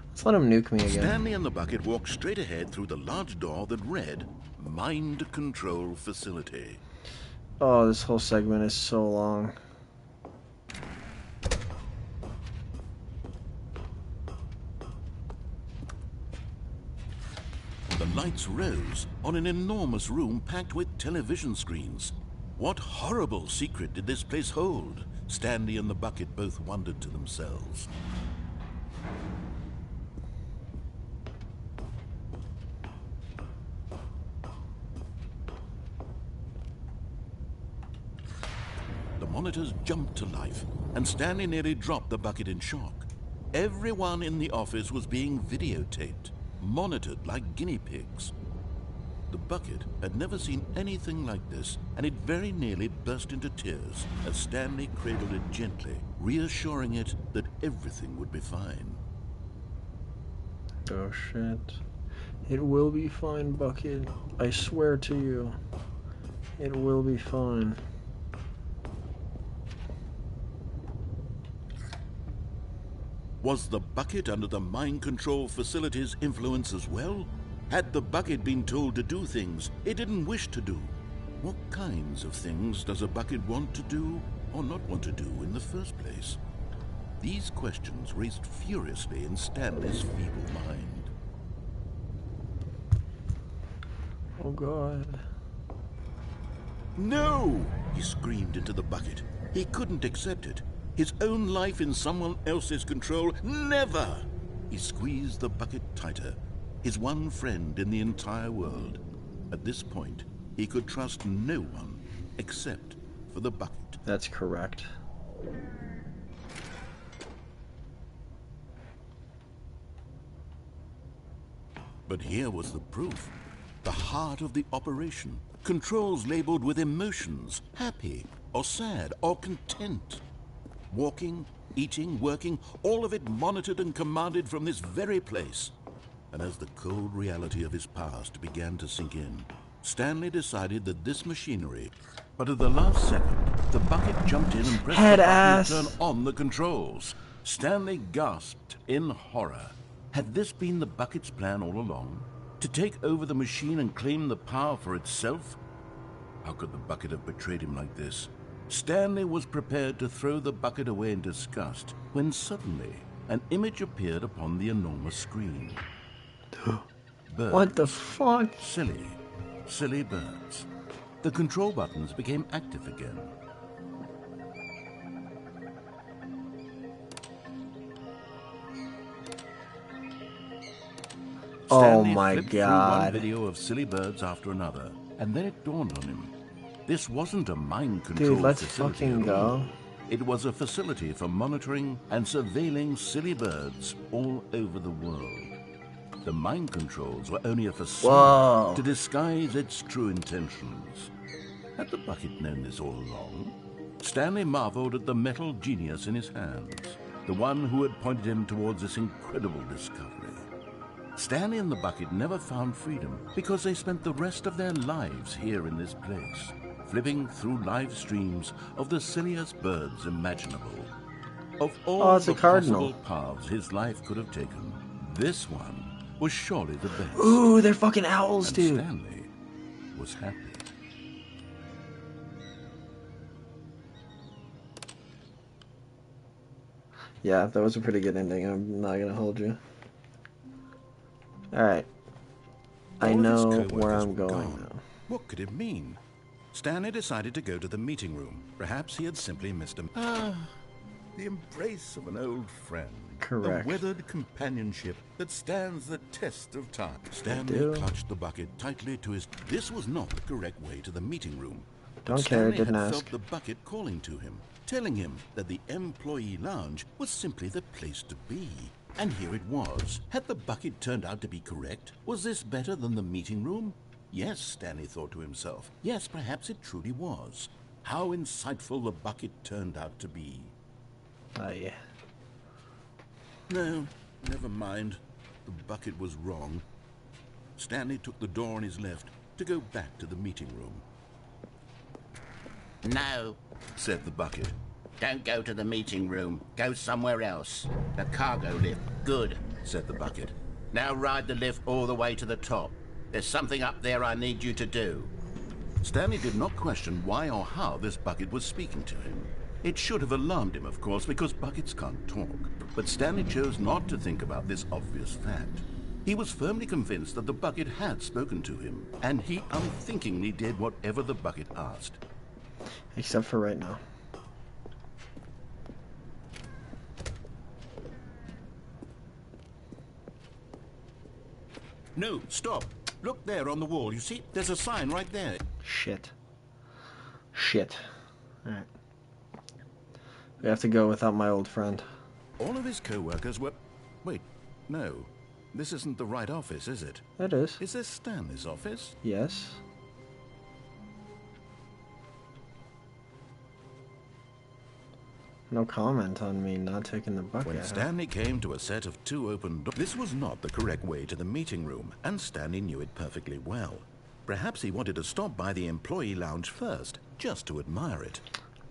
Let's let him nuke me again. Stanley and the bucket walked straight ahead through the large door that read, Mind Control Facility. Oh, this whole segment is so long. The lights rose on an enormous room packed with television screens. What horrible secret did this place hold? Stanley and the bucket both wondered to themselves. monitors jumped to life, and Stanley nearly dropped the bucket in shock. Everyone in the office was being videotaped, monitored like guinea pigs. The bucket had never seen anything like this, and it very nearly burst into tears as Stanley cradled it gently, reassuring it that everything would be fine. Oh shit. It will be fine, Bucket. I swear to you. It will be fine. Was the bucket under the mind control facility's influence as well? Had the bucket been told to do things it didn't wish to do? What kinds of things does a bucket want to do or not want to do in the first place? These questions raced furiously in Stanley's feeble mind. Oh god. No! He screamed into the bucket. He couldn't accept it. His own life in someone else's control, never! He squeezed the bucket tighter. His one friend in the entire world. At this point, he could trust no one except for the bucket. That's correct. But here was the proof. The heart of the operation. Controls labeled with emotions, happy or sad or content. Walking, eating, working, all of it monitored and commanded from this very place. And as the cold reality of his past began to sink in, Stanley decided that this machinery... But at the last second, the bucket jumped in and pressed the button to turn on the controls. Stanley gasped in horror. Had this been the bucket's plan all along? To take over the machine and claim the power for itself? How could the bucket have betrayed him like this? Stanley was prepared to throw the bucket away in disgust when suddenly an image appeared upon the enormous screen. Birds. What the fuck? Silly, silly birds. The control buttons became active again. Oh Stanley my flipped through one god. video of silly birds after another, and then it dawned on him. This wasn't a mind control Dude, let's facility fucking at all. go. It was a facility for monitoring and surveilling silly birds all over the world. The mind controls were only a facade Whoa. to disguise its true intentions. Had the bucket known this all along? Stanley marveled at the metal genius in his hands, the one who had pointed him towards this incredible discovery. Stanley and the bucket never found freedom because they spent the rest of their lives here in this place, flipping through live streams of the silliest birds imaginable. Of all it's a the cardinal. possible paths his life could have taken, this one was surely the best. Ooh, they're fucking owls, And dude. Stanley was happy. Yeah, that was a pretty good ending. I'm not gonna hold you. Alright. I All of his know co-workers where I'm were going gone. now. What could it mean? Stanley decided to go to the meeting room. Perhaps he had simply missed him. The embrace of an old friend. Correct. The weathered companionship that stands the test of time. do. Stanley clutched the bucket tightly to his... This was not the correct way to the meeting room. Don't But care, Stanley didn't had ask. felt the bucket calling to him, telling him that the employee lounge was simply the place to be. And here it was. Had the bucket turned out to be correct? Was this better than the meeting room? Yes, Stanley thought to himself. Yes, perhaps it truly was. How insightful the bucket turned out to be. Oh, yeah. No, never mind. The bucket was wrong. Stanley took the door on his left to go back to the meeting room. No, Said the bucket. don't go to the meeting room. Go somewhere else. The cargo lift. Good. Said the bucket. Now ride the lift all the way to the top. There's something up there I need you to do. Stanley did not question why or how this bucket was speaking to him. It should have alarmed him, of course, because buckets can't talk. But Stanley chose not to think about this obvious fact. He was firmly convinced that the bucket had spoken to him, and he unthinkingly did whatever the bucket asked. Except for right now. No, stop. Look there on the wall. You see? There's a sign right there. Shit. Shit. Alright. We have to go without my old friend. All of his co-workers were... Wait, no. This isn't the right office, is it? It is. Is this Stanley's office? Yes. No comment on me not taking the bucket. When Stanley came to a set of 2 open doors, this was not the correct way to the meeting room, and Stanley knew it perfectly well. Perhaps he wanted to stop by the employee lounge first, just to admire it.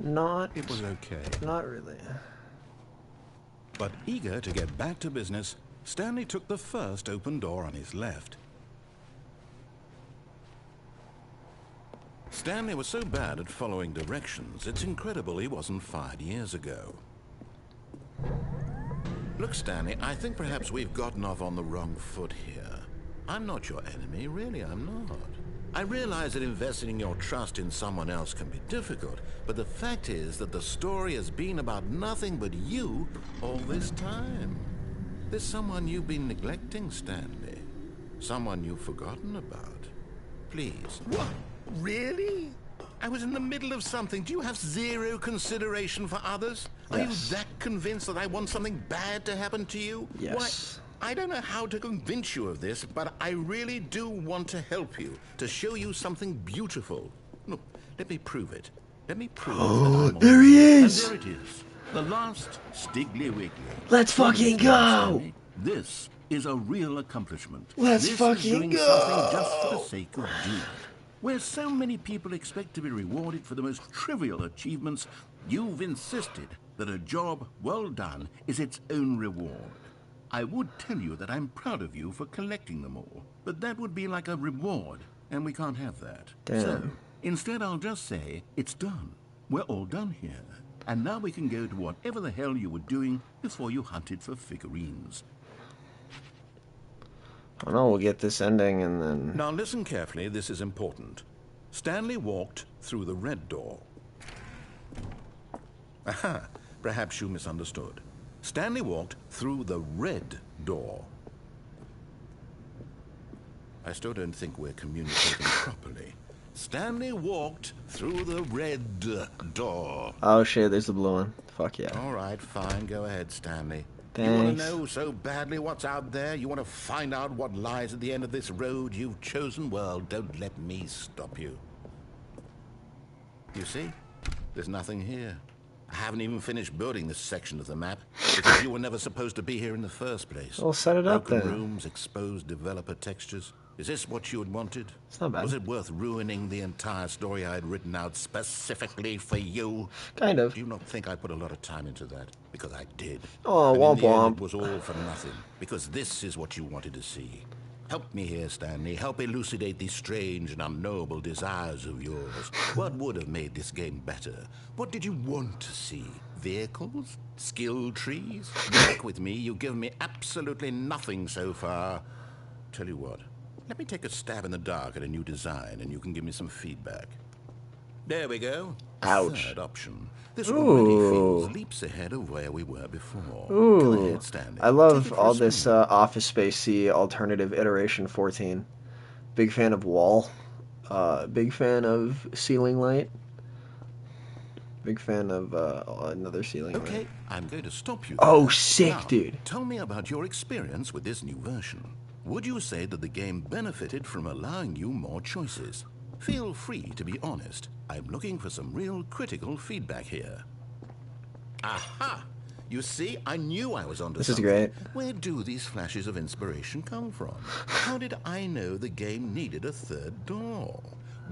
It was okay. Not really. But eager to get back to business, Stanley took the first open door on his left. Stanley was so bad at following directions, it's incredible he wasn't fired years ago. Look, Stanley, I think perhaps we've gotten off on the wrong foot here. I'm not your enemy, really, I'm not. I realize that investing your trust in someone else can be difficult, but the fact is that the story has been about nothing but you all this time. There's someone you've been neglecting, Stanley. Someone you've forgotten about. Please. What? Really? I was in the middle of something. Do you have zero consideration for others? Are you that convinced that I want something bad to happen to you? Yes. Why, I don't know how to convince you of this, but I really do want to help you, to show you something beautiful. Look, let me prove it. Let me prove that I'm there he is! And there it is. The last Stiggly Wiggly. Let's fucking go! This is a real accomplishment. Let's this fucking is doing go! something just for the sake of doing it. Where so many people expect to be rewarded for the most trivial achievements, you've insisted that a job well done is its own reward. I would tell you that I'm proud of you for collecting them all, but that would be like a reward, and we can't have that. Damn. So, instead I'll just say, it's done. We're all done here. And now we can go to whatever the hell you were doing before you hunted for figurines. I know we'll get this ending and then... Now listen carefully, this is important. Stanley walked through the red door. Aha, perhaps you misunderstood. Stanley walked through the red door. I still don't think we're communicating properly. Stanley walked through the red door. Oh shit, there's the blue one. Fuck yeah. All right, fine. Go ahead, Stanley. Thanks. You want to know so badly what's out there? You want to find out what lies at the end of this road you've chosen? Well, don't let me stop you. You see? There's nothing here. I haven't even finished building this section of the map because you were never supposed to be here in the first place. Well, set it up Broken then. rooms, exposed developer textures. Is this what you had wanted? It's not bad. Was it worth ruining the entire story I had written out specifically for you? Kind of. Do you not think I put a lot of time into that? Because I did. Oh, And womp in the end, womp. it was all for nothing. Because this is what you wanted to see. Help me here, Stanley. Help elucidate these strange and unknowable desires of yours. What would have made this game better? What did you want to see? Vehicles? Skill trees? Work with me. You've given me absolutely nothing so far. Tell you what. Let me take a stab in the dark at a new design, and you can give me some feedback. There we go. Ouch. Third option. This already feels leaps ahead of where we were before. Go ahead, Stanley. I Take love it for all a this spin. Office Space-y alternative iteration 14. Big fan of wall. Big fan of ceiling light. Big fan of another ceiling light. Okay, I'm going to stop you. Oh, there. sick, Now, dude. Tell me about your experience with this new version. Would you say that the game benefited from allowing you more choices? Feel free to be honest. I'm looking for some real critical feedback here. Aha! You see, I knew I was onto This is something. great. Where do these flashes of inspiration come from? How did I know the game needed a third door?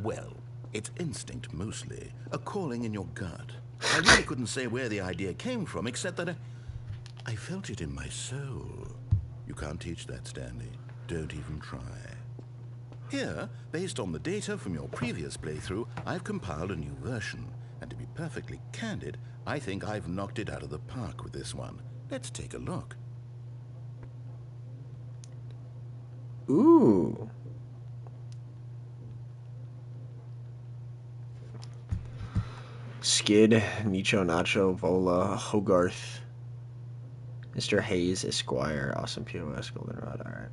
Well, it's instinct mostly, a calling in your gut. I really couldn't say where the idea came from, except that I felt it in my soul. You can't teach that, Stanley. Don't even try. Here, based on the data from your previous playthrough, I've compiled a new version. And to be perfectly candid, I think I've knocked it out of the park with this one. Let's take a look. Ooh. Skid, Nicho Nacho, Vola, Hogarth, Mr. Hayes, Esquire, Awesome POS, Goldenrod, alright.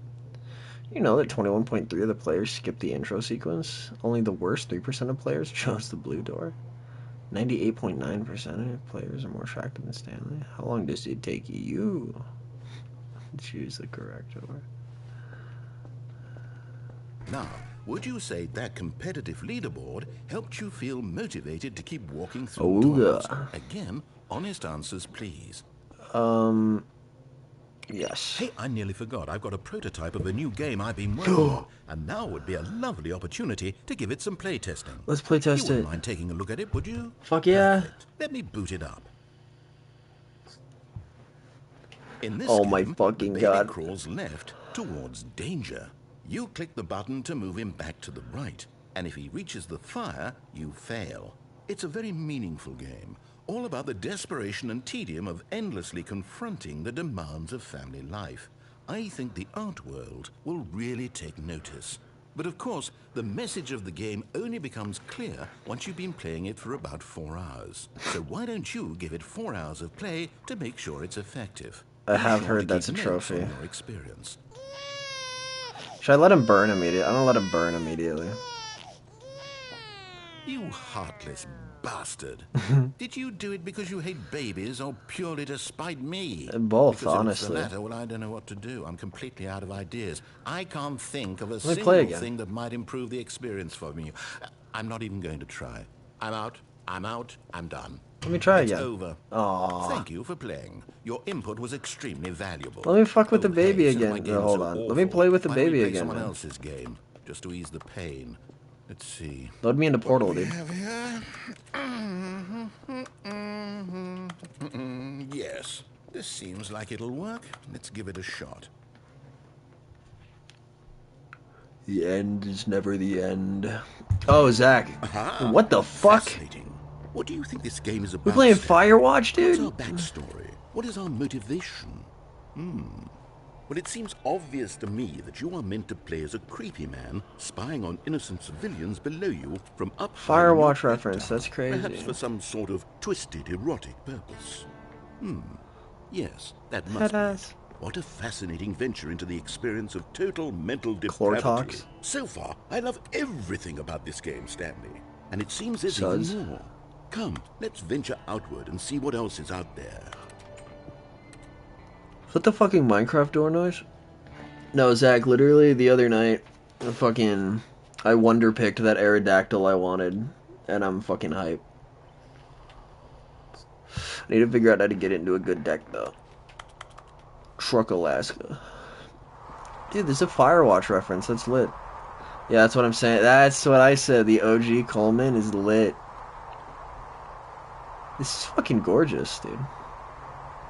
You know that 21.3 of the players skipped the intro sequence? Only the worst 3% of players chose the blue door? 98.9% of players are more attractive than Stanley. How long does it take you to choose the correct order? Now, would you say that competitive leaderboard helped you feel motivated to keep walking through Ooga. doors? Again, honest answers, please. Yes. Hey, I nearly forgot. I've got a prototype of a new game I've been working on, and now would be a lovely opportunity to give it some play testing. Let's play test You wouldn't it. mind taking a look at it, would you? Fuck yeah. Perfect. Let me boot it up. In this Oh my game, fucking the baby God. crawls left towards danger. You click the button to move him back to the right, and if he reaches the fire, you fail. It's a very meaningful game, all about the desperation and tedium of endlessly confronting the demands of family life. I think the art world will really take notice. But of course, the message of the game only becomes clear once you've been playing it for about 4 hours. So why don't you give it 4 hours of play to make sure it's effective? I have Be sure heard to that's a keep notes trophy. on your experience. Should I let him burn immediately? I'm gonna let him burn immediately. You heartless bastard. Did you do it because you hate babies or purely to spite me? Both, because honestly. If it's the latter, well, I don't know what to do. I'm completely out of ideas. I can't think of a me single play again. thing that might improve the experience for me. I'm not even going to try. I'm out. I'm out. I'm done. Let me try It's again. over. Aww. Thank you for playing. Your input was extremely valuable. Let me fuck with the baby hey, since again. my game No, is hold so on. Let me awful, play with the why don't we baby play again, someone man. else's game, just to ease the pain. Let's see. Load me into Portal, dude. Have here? Yes, this seems like it'll work. Let's give it a shot. The end is never the end. Oh, Zach. Aha, What the fuck? Fascinating. What do you think this game is about? We playing Stanley? Firewatch, What's dude? our backstory? What is our motivation? Well, it seems obvious to me that you are meant to play as a creepy man spying on innocent civilians below you from up high in your Firewatch reference, dugout, that's crazy. Perhaps for some sort of twisted erotic purpose. Yes, that must Badass. be it. What a fascinating venture into the experience of total mental Chlor depravity. talks. So far, I love everything about this game, Stanley. And it seems there's Suds. even more. Come, let's venture outward and see what else is out there. Is that the fucking Minecraft door noise? No, Zach, literally the other night, I wonder picked that Aerodactyl I wanted, and I'm fucking hype. I need to figure out how to get into a good deck, though. Truck Alaska. Dude, there's a Firewatch reference, that's lit. Yeah, that's what I'm saying. That's what I said, the OG Coleman is lit. This is fucking gorgeous, dude.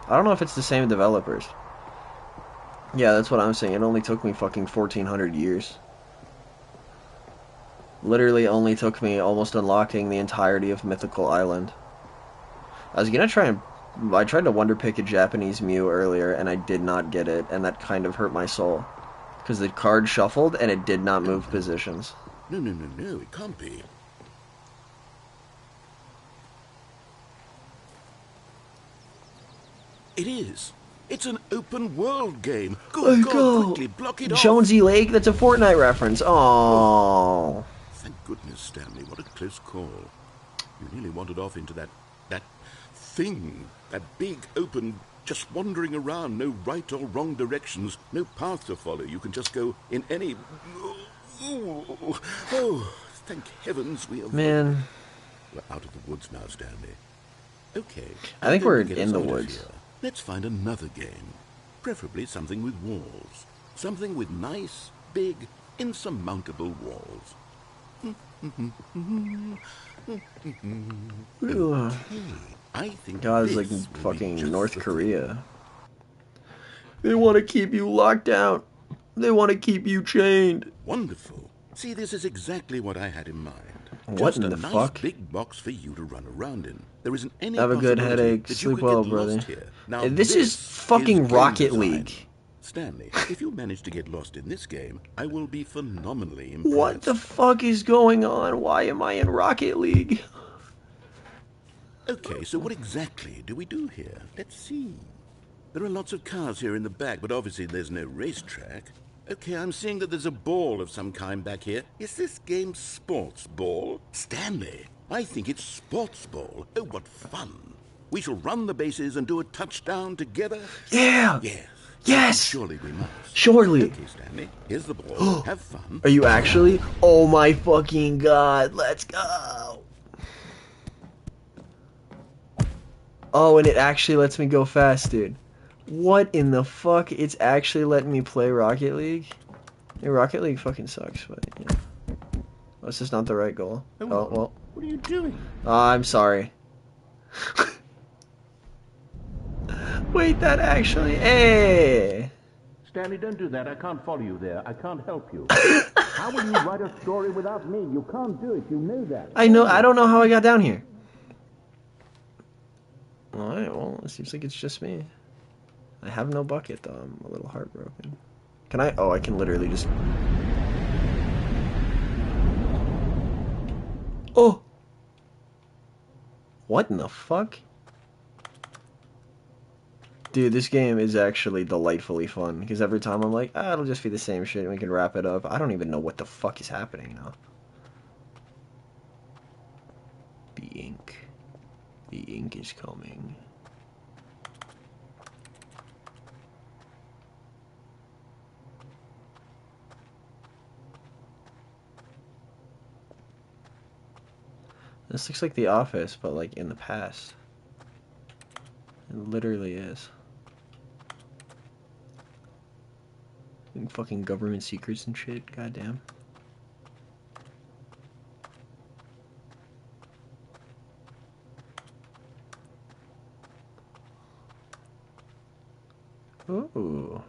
I don't know if it's the same developers. Yeah, that's what I'm saying. It only took me fucking 1,400 years. Literally only took me almost unlocking the entirety of Mythical Island. I was gonna try and... I tried to wonder pick a Japanese Mew earlier, and I did not get it, and that kind of hurt my soul. Because the card shuffled, and it did not move positions. No, it can't be. It is. It's an open world game. Good God, quickly block it off. Jonesy Lake, that's a Fortnite reference. Oh. Thank goodness, Stanley. What a close call. You nearly wandered off into that thing. That big, open, just wandering around. No right or wrong directions. No path to follow. You can just go in any... Oh, thank heavens we are... Man. We're out of the woods now, Stanley. Okay. I think don't we're get in us the out of woods. here. Let's find another game. Preferably something with walls. Something with nice, big, insurmountable walls. Okay. I think God, it's this like will be fucking just North the thing. Korea. They want to keep you locked down. They want to keep you chained. Wonderful. See, this is exactly what I had in mind. What Just in a the nice fuck? big box for you to run around in. There isn't any Have a good possibility headache. that you Sleep could well, get brother. lost here. Now, And this is fucking game Rocket design. League. Stanley, if you manage to get lost in this game, I will be phenomenally impressed. What the fuck is going on? Why am I in Rocket League? Okay, so what exactly do we do here? Let's see. There are lots of cars here in the back, but obviously there's no racetrack. Okay, I'm seeing that there's a ball of some kind back here. Is this game sports ball? Stanley, I think it's sports ball. Oh, what fun. We shall run the bases and do a touchdown together. Yeah! Yes. Yes! Surely we must. Surely! Okay, Stanley, here's the ball. Have fun. Are you actually? Oh my fucking god, let's go! Oh, and it actually lets me go fast, dude. What in the fuck? It's actually letting me play Rocket League? Yeah, Rocket League fucking sucks, but yeah. Oh, this is not the right goal. Oh, well. What are you doing? I'm sorry. Wait, that actually... Hey! Stanley, don't do that. I can't follow you there. I can't help you. How will you write a story without me? You can't do it. You know that. I know. I don't know how I got down here. Alright, well, it seems like it's just me. I have no bucket, though. I'm a little heartbroken. Can I? Oh, I can literally just... Oh! What in the fuck? Dude, this game is actually delightfully fun, because every time I'm like, it'll just be the same shit, and we can wrap it up. I don't even know what the fuck is happening now. The ink. The ink is coming. This looks like The Office, but like in the past. It literally is. And fucking government secrets and shit, goddamn. Ooh.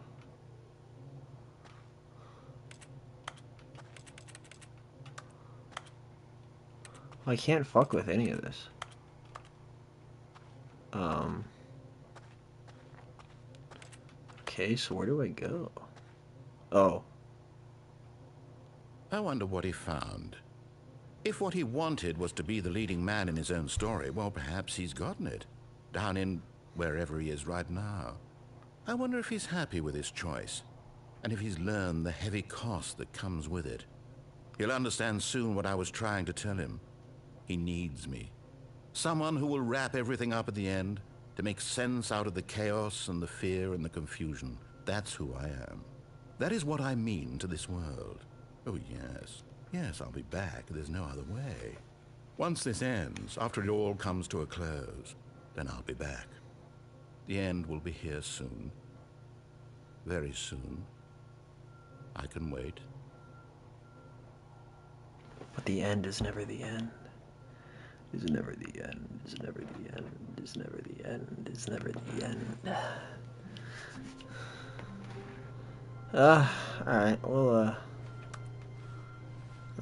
I can't fuck with any of this. Okay, so where do I go? Oh. I wonder what he found. If what he wanted was to be the leading man in his own story, well, perhaps he's gotten it. Down in wherever he is right now. I wonder if he's happy with his choice, and if he's learned the heavy cost that comes with it. He'll understand soon what I was trying to tell him. He needs me. Someone who will wrap everything up at the end, to make sense out of the chaos and the fear and the confusion. That's who I am. That is what I mean to this world. Oh, yes. Yes, I'll be back. There's no other way. Once this ends, after it all comes to a close, then I'll be back. The end will be here soon. Very soon. I can wait. But the end is never the end. Is never the end. Is never the end. Is never the end. Is never the end. Alright, well,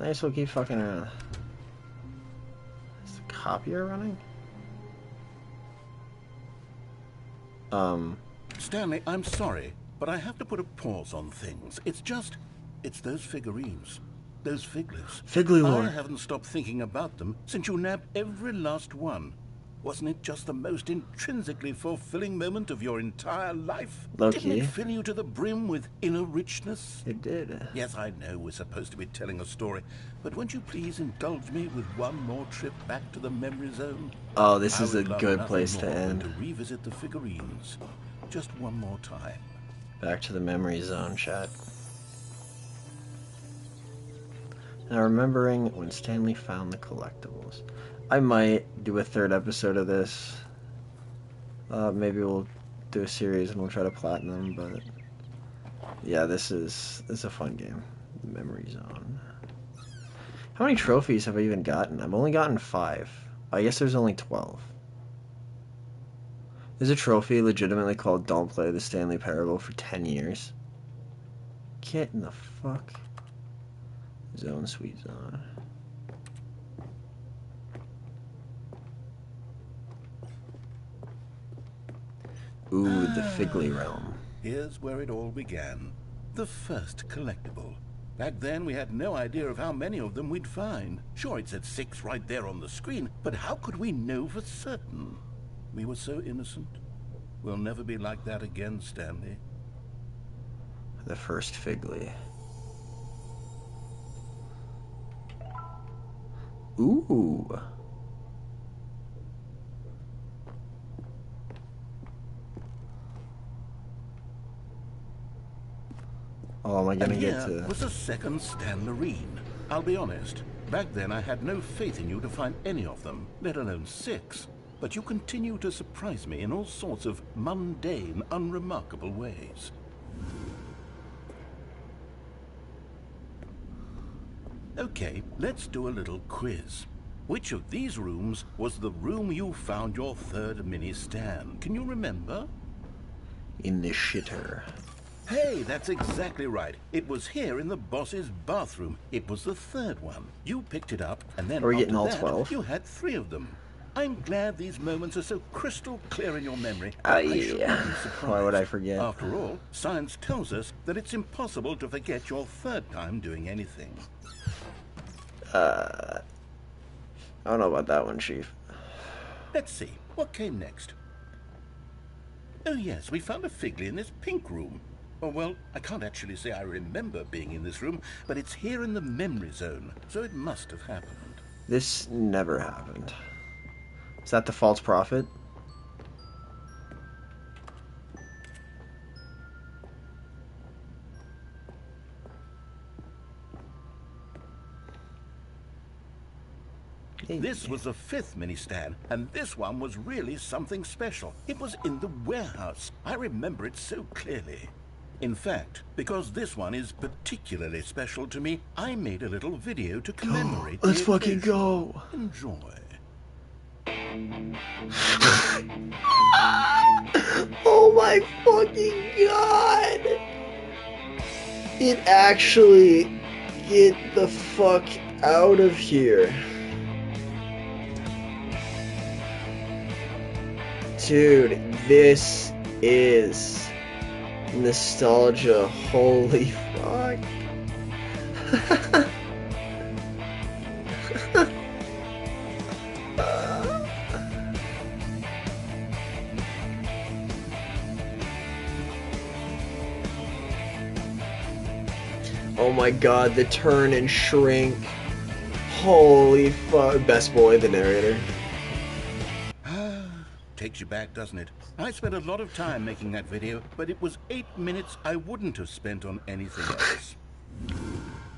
I guess we'll keep fucking around. Is the copier running? Stanley, I'm sorry, but I have to put a pause on things. It's those figurines. Those figlets. Figgly lore. I haven't stopped thinking about them since you nabbed every last one. Wasn't it just the most intrinsically fulfilling moment of your entire life? Low-key. Didn't it fill you to the brim with inner richness? It did. Yes, I know we're supposed to be telling a story, but won't you please indulge me with one more trip back to the memory zone? Oh, this is I a would love good nothing place to more than end. to revisit the figurines. Just one more time. Back to the memory zone, chat. Now, remembering when Stanley found the collectibles. I might do a third episode of this. Maybe we'll do a series and we'll try to platinum, but yeah, this is a fun game. Memory Zone. How many trophies have I even gotten? I've only gotten 5. I guess there's only 12. There's a trophy legitimately called Don't Play the Stanley Parable for 10 years. Get in the fuck. Zone, sweet zone. Ooh, the Figley Realm. Here's where it all began. The first collectible. Back then, we had no idea of how many of them we'd find. Sure, it said 6 right there on the screen, but how could we know for certain? We were so innocent. We'll never be like that again, Stanley. The first Figley. Ooh. Oh, am I gonna And get here to... was a second Stanley. I'll be honest, back then I had no faith in you to find any of them, let alone 6. But you continue to surprise me in all sorts of mundane, unremarkable ways. Okay, let's do a little quiz. Which of these rooms was the room you found your third mini Stan? Can you remember? In the shitter. Hey, that's exactly right. It was here in the boss's bathroom. It was the third one. You picked it up, and then Are we after getting all that, 12? you had 3 of them. I'm glad these moments are so crystal clear in your memory. Oh, I shouldn't yeah. be surprised. Why would I forget? After all, science tells us that it's impossible to forget your third time doing anything. I don't know about that one, Chief. Let's see, what came next? Oh yes, we found a Figley in this pink room. Oh well, I can't actually say I remember being in this room, but it's here in the memory zone, so it must have happened. This never happened. Is that the false prophet? This was the 5th mini Stan, and this one was really something special. It was in the warehouse. I remember it so clearly. In fact, because this one is particularly special to me, I made a little video to commemorate Let's the fucking occasion. go. Enjoy. Oh my fucking god! It actually... Get the fuck out of here. Dude, this is nostalgia. Holy fuck. Oh my god, the turn and shrink. Holy fuck. Best boy, the narrator. Takes you back, doesn't it? I spent a lot of time making that video, but it was 8 minutes I wouldn't have spent on anything else.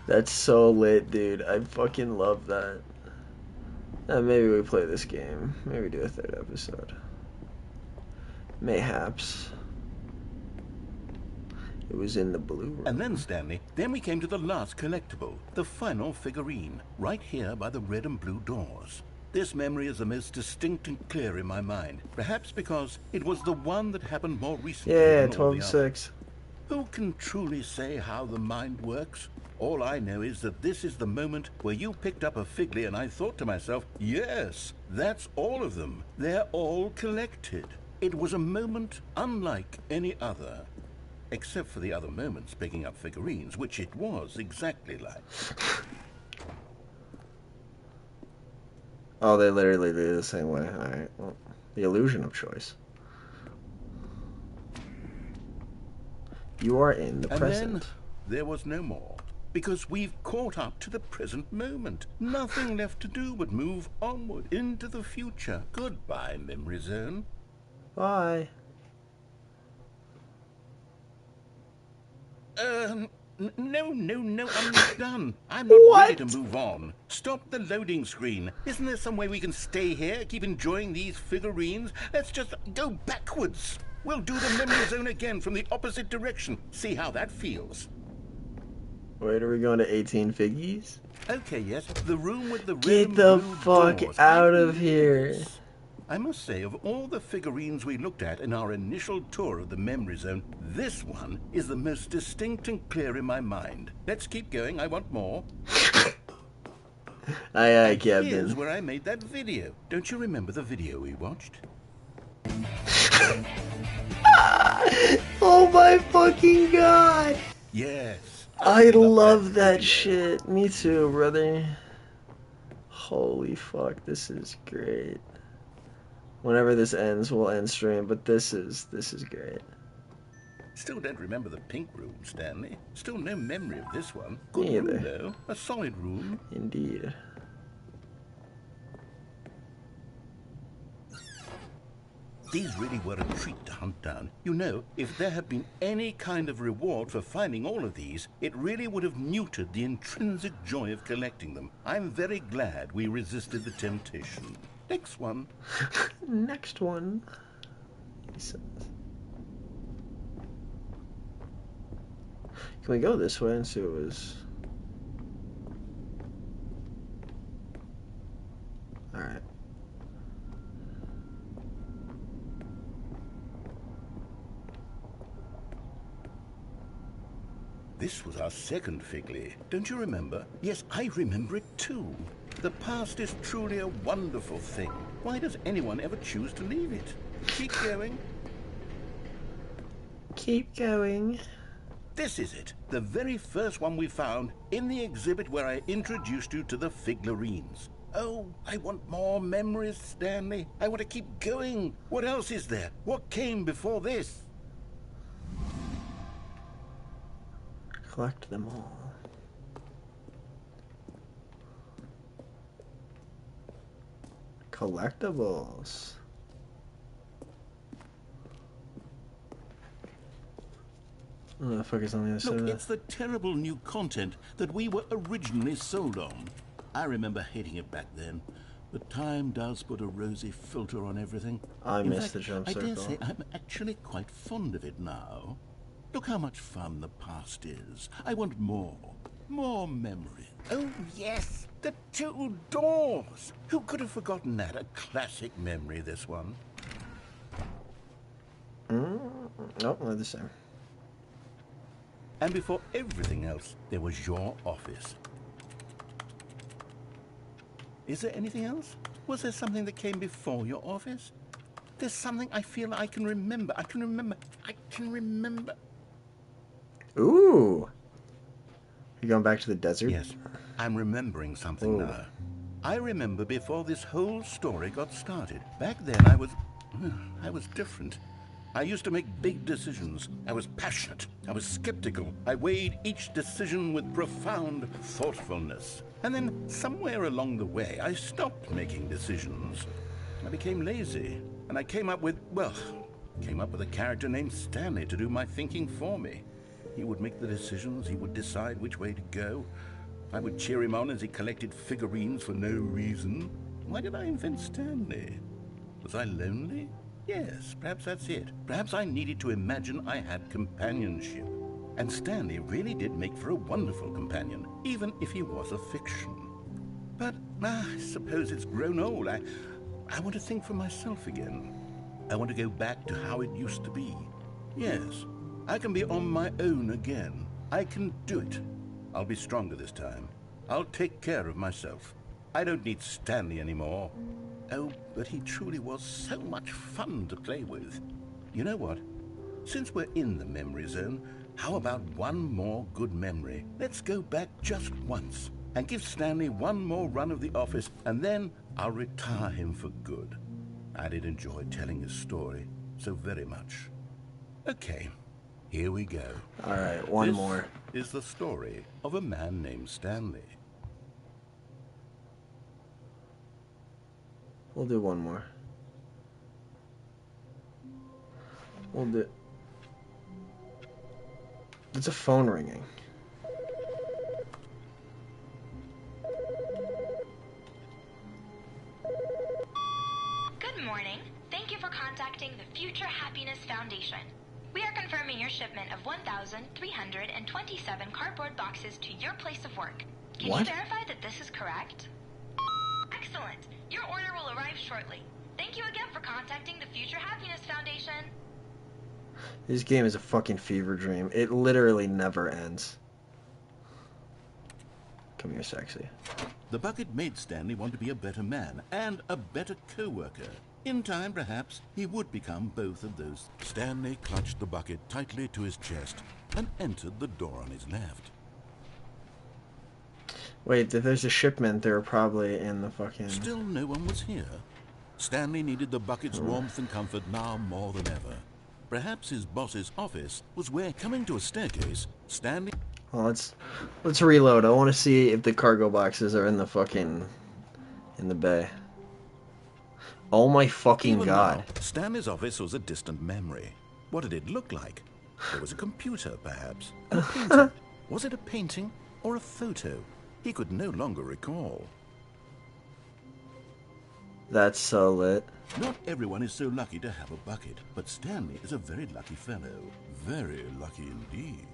That's so lit, dude. I fucking love that. Maybe we play this game. Maybe do a 3rd episode. Mayhaps. It was in the blue room. And then, Stanley, then we came to the last collectible, the final figurine, right here by the red and blue doors. This memory is the most distinct and clear in my mind, perhaps because it was the one that happened more recently. Yeah, than all the 12-6. others. Who can truly say how the mind works? All I know is that this is the moment where you picked up a Figley and I thought to myself, yes, that's all of them. They're all collected. It was a moment unlike any other. Except for the other moments picking up figurines, which it was exactly like. Oh, they literally do the same way. Alright, well, the illusion of choice. You are in the present. And then there was no more. Because we've caught up to the present moment. Nothing left to do but move onward into the future. Goodbye, memory zone. Bye. No, I'm not done. I'm not ready to move on. Stop the loading screen. Isn't there some way we can stay here, keep enjoying these figurines? Let's just go backwards. We'll do the memory zone again from the opposite direction. See how that feels. Wait, are we going to 18 figgies? Okay, yes, the room with the red Get and the blue fuck doors. out of here. I must say, of all the figurines we looked at in our initial tour of the memory zone, this one is the most distinct and clear in my mind. Let's keep going, I want more. Aye, And here's Captain. where I made that video. Don't you remember the video we watched? Oh my fucking god! Yes. I love that that video. shit. Me too, brother. Holy fuck, this is great. Whenever this ends, we'll end stream, but this is great. Still don't remember the pink room, Stanley. Still no memory of this one. Good Me room, either. though. A solid room. These really were a treat to hunt down. You know, if there had been any kind of reward for finding all of these, it really would have neutered the intrinsic joy of collecting them. I'm very glad we resisted the temptation. Next one. Next one. Can we go this way and see what was... Alright. This was our second Figley. Don't you remember? Yes, I remember it too. The past is truly a wonderful thing. Why does anyone ever choose to leave it? Keep going. Keep going. This is it. The very first one we found in the exhibit where I introduced you to the figlarines. Oh, I want more memories, Stanley. I want to keep going. What else is there? What came before this? Collect them all. Collectibles. What the fuck is on the other side of Look, that? it's the terrible new content that we were originally sold on. I remember hating it back then, but time does put a rosy filter on everything. I In missed fact, the jump I dare circle. say I'm actually quite fond of it now. Look how much fun the past is. I want more. More memory. Oh, yes. The two doors. Who could have forgotten that? A classic memory, this one. Nope, not the same. And before everything else, there was your office. Is there anything else? Was there something that came before your office? There's something I feel I can remember. I can remember. Ooh. You going back to the desert? Yes, I'm remembering something now. I remember before this whole story got started. Back then I was different. I used to make big decisions. I was passionate. I was skeptical. I weighed each decision with profound thoughtfulness. And then somewhere along the way, I stopped making decisions. I became lazy. And I came up with a character named Stanley to do my thinking for me. He would make the decisions. He would decide which way to go. I would cheer him on as he collected figurines for no reason. Why did I invent Stanley? Was I lonely? Yes, perhaps that's it. Perhaps I needed to imagine I had companionship. And Stanley really did make for a wonderful companion, even if he was a fiction. But I suppose it's grown old. I want to think for myself again. I want to go back to how it used to be. Yes, I can be on my own again. I can do it. I'll be stronger this time. I'll take care of myself. I don't need Stanley anymore. Oh, but he truly was so much fun to play with. You know what? Since we're in the memory zone, how about one more good memory? Let's go back just once and give Stanley one more run of the office, and then I'll retire him for good. I did enjoy telling his story so very much. Okay, here we go. All right, one more. This is the story of a man named Stanley. We'll do one more. We'll do... It's a phone ringing. Good morning. Thank you for contacting the Future Happiness Foundation. We are confirming your shipment of 1,327 cardboard boxes to your place of work. Can What? you verify that this is correct? Excellent. Your order will arrive shortly. Thank you again for contacting the Future Happiness Foundation. This game is a fucking fever dream. It literally never ends. Come here, sexy. The bucket made Stanley want to be a better man and a better co-worker. In time, perhaps, he would become both of those. Stanley clutched the bucket tightly to his chest and entered the door on his left. Wait, if there's a shipment, they're probably in the fucking... Still no one was here. Stanley needed the bucket's warmth and comfort now more than ever. Perhaps his boss's office was where, coming to a staircase, Stanley... Well, let's reload. I want to see if the cargo boxes are in the fucking... in the bay. Oh my fucking Even god. now, Stanley's office was a distant memory. What did it look like? There was a computer, perhaps, and a painting. Was it a painting or a photo? He could no longer recall. That's so lit. Not everyone is so lucky to have a bucket, but Stanley is a very lucky fellow. Very lucky indeed.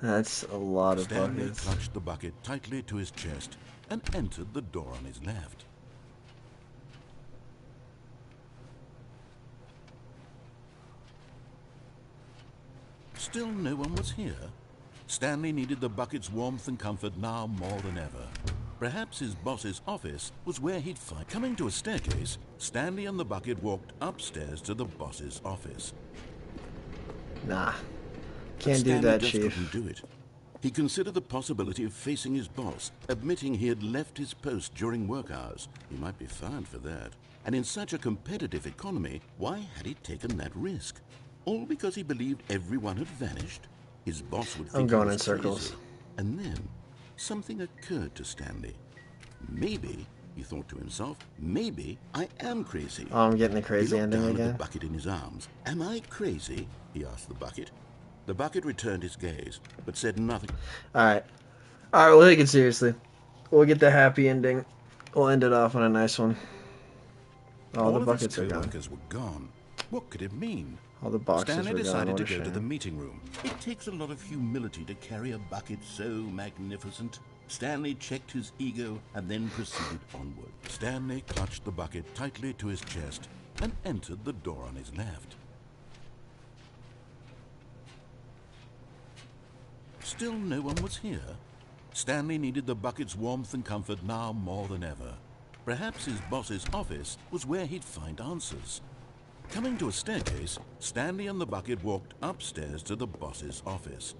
That's a lot of Stanley buckets. clutched the bucket tightly to his chest and entered the door on his left. Still no one was here. Stanley needed the bucket's warmth and comfort now more than ever. Perhaps his boss's office was where he'd find. Coming to a staircase, Stanley and the bucket walked upstairs to the boss's office. Nah. Can't do Stanley that, just Chief. couldn't do it. He considered the possibility of facing his boss, admitting he had left his post during work hours. He might be fined for that. And in such a competitive economy, why had he taken that risk? All because he believed everyone had vanished? His boss would think I'm going he in was circles. crazy. And then something occurred to Stanley. Maybe, he thought to himself, maybe I am crazy. Oh, I'm getting the He crazy looked ending down at again. the bucket in his arms. Am I crazy? He asked the bucket. The bucket returned his gaze, but said nothing. Alright. Alright, we'll take it seriously. We'll get the happy ending. We'll end it off on a nice one. All the of his buckets are gone. co-workers were gone. What could it mean? All the boxes Stanley were gone. decided What to a go to shame. the meeting room. It takes a lot of humility to carry a bucket so magnificent. Stanley checked his ego and then proceeded onward. Stanley clutched the bucket tightly to his chest and entered the door on his left. Still no one was here. Stanley needed the bucket's warmth and comfort now more than ever. Perhaps his boss's office was where he'd find answers. Coming to a staircase, Stanley and the bucket walked upstairs to the boss's office.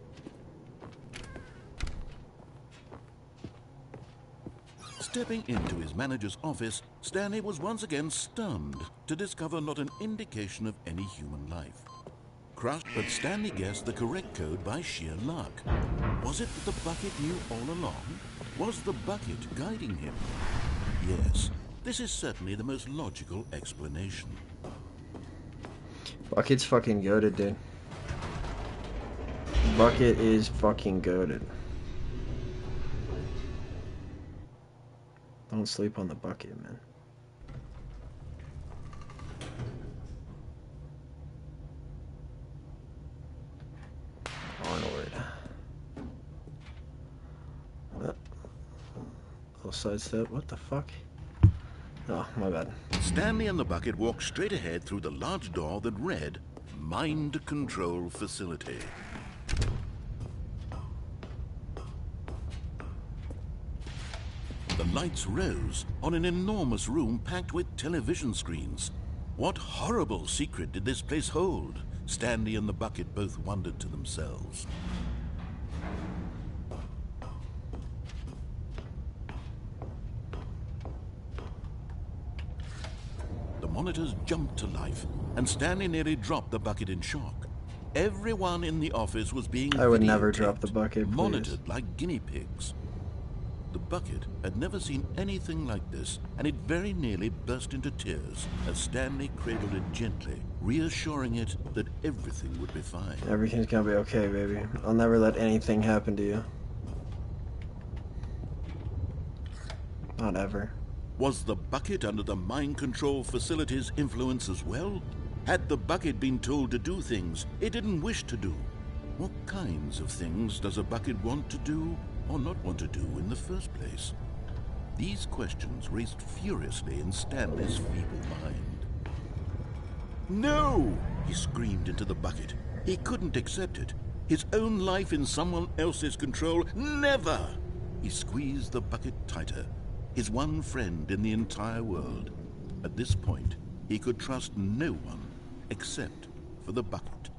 Stepping into his manager's office, Stanley was once again stunned to discover not an indication of any human life. Crushed, but Stanley guessed the correct code by sheer luck. Was it that the bucket knew all along? Was the bucket guiding him? Yes, this is certainly the most logical explanation. Bucket's fucking goated, dude. Bucket is fucking goated. Don't sleep on the bucket, man. Onward. Little sidestep. What the fuck? Oh, my bad. Stanley and the bucket walked straight ahead through the large door that read, Mind Control Facility. The lights rose on an enormous room packed with television screens. What horrible secret did this place hold? Stanley and the bucket both wondered to themselves. The monitors jumped to life, and Stanley nearly dropped the bucket in shock. Everyone in the office was being I would never videotaped, drop the bucket, please. monitored like guinea pigs. The bucket had never seen anything like this, and it very nearly burst into tears as Stanley cradled it gently, reassuring it that everything would be fine. Everything's gonna be okay, baby. I'll never let anything happen to you. Not ever. Was the bucket under the mind control facility's influence as well? Had the bucket been told to do things it didn't wish to do? What kinds of things does a bucket want to do or not want to do in the first place? These questions raced furiously in Stanley's feeble mind. No! He screamed into the bucket. He couldn't accept it. His own life in someone else's control, never! He squeezed the bucket tighter. His one friend in the entire world. At this point, he could trust no one except for the bucket.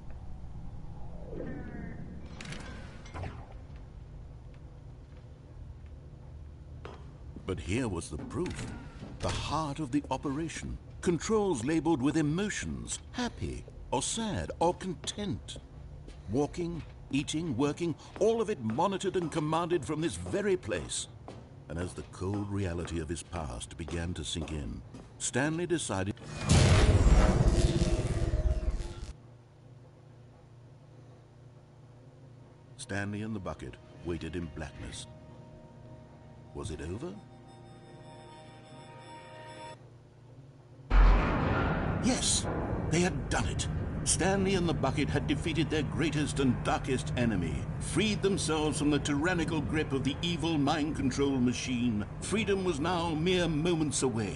But here was the proof. The heart of the operation. Controls labeled with emotions, happy or sad or content. Walking, eating, working, all of it monitored and commanded from this very place. And as the cold reality of his past began to sink in, Stanley decided... Stanley and the bucket waited in blackness. Was it over? Yes, they had done it. Stanley and the bucket had defeated their greatest and darkest enemy, freed themselves from the tyrannical grip of the evil mind control machine. Freedom was now mere moments away.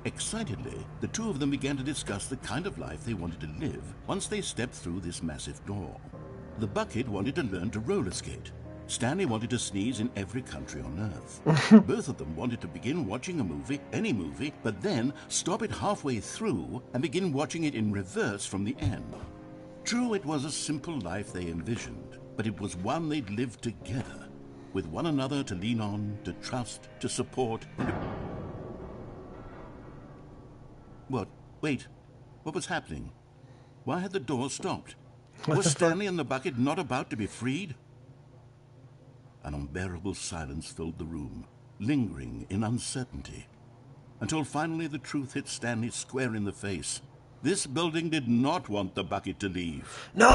Excitedly, the two of them began to discuss the kind of life they wanted to live once they stepped through this massive door. The bucket wanted to learn to roller skate. Stanley wanted to sneeze in every country on Earth. Both of them wanted to begin watching a movie, any movie, but then stop it halfway through and begin watching it in reverse from the end. True, it was a simple life they envisioned, but it was one they'd lived together, with one another to lean on, to trust, to support. What? Wait. What was happening? Why had the door stopped? Was Stanley and the bucket not about to be freed? An unbearable silence filled the room, lingering in uncertainty, until finally the truth hit Stanley square in the face. This building did not want the bucket to leave. No!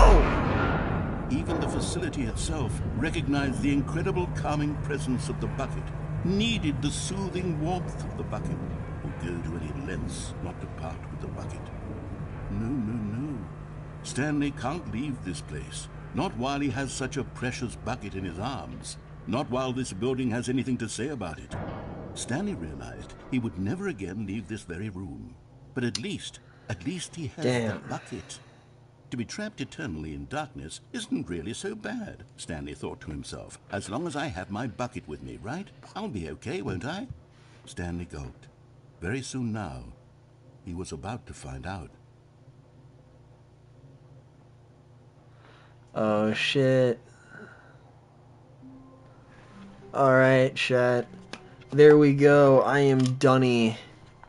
Even the facility itself recognized the incredible calming presence of the bucket, needed the soothing warmth of the bucket, would go to any lengths not to part with the bucket. No, no, no. Stanley can't leave this place. Not while he has such a precious bucket in his arms. Not while this building has anything to say about it. Stanley realized he would never again leave this very room. But at least he has the bucket. To be trapped eternally in darkness isn't really so bad, Stanley thought to himself. As long as I have my bucket with me, right? I'll be okay, won't I? Stanley gulped. Very soon now, he was about to find out. Oh shit. Alright, chat. There we go. I am Dunny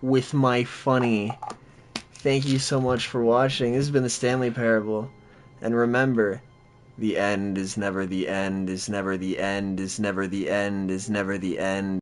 with my funny. Thank you so much for watching. This has been the Stanley Parable. And remember, the end is never the end, is never the end, is never the end, is never the end.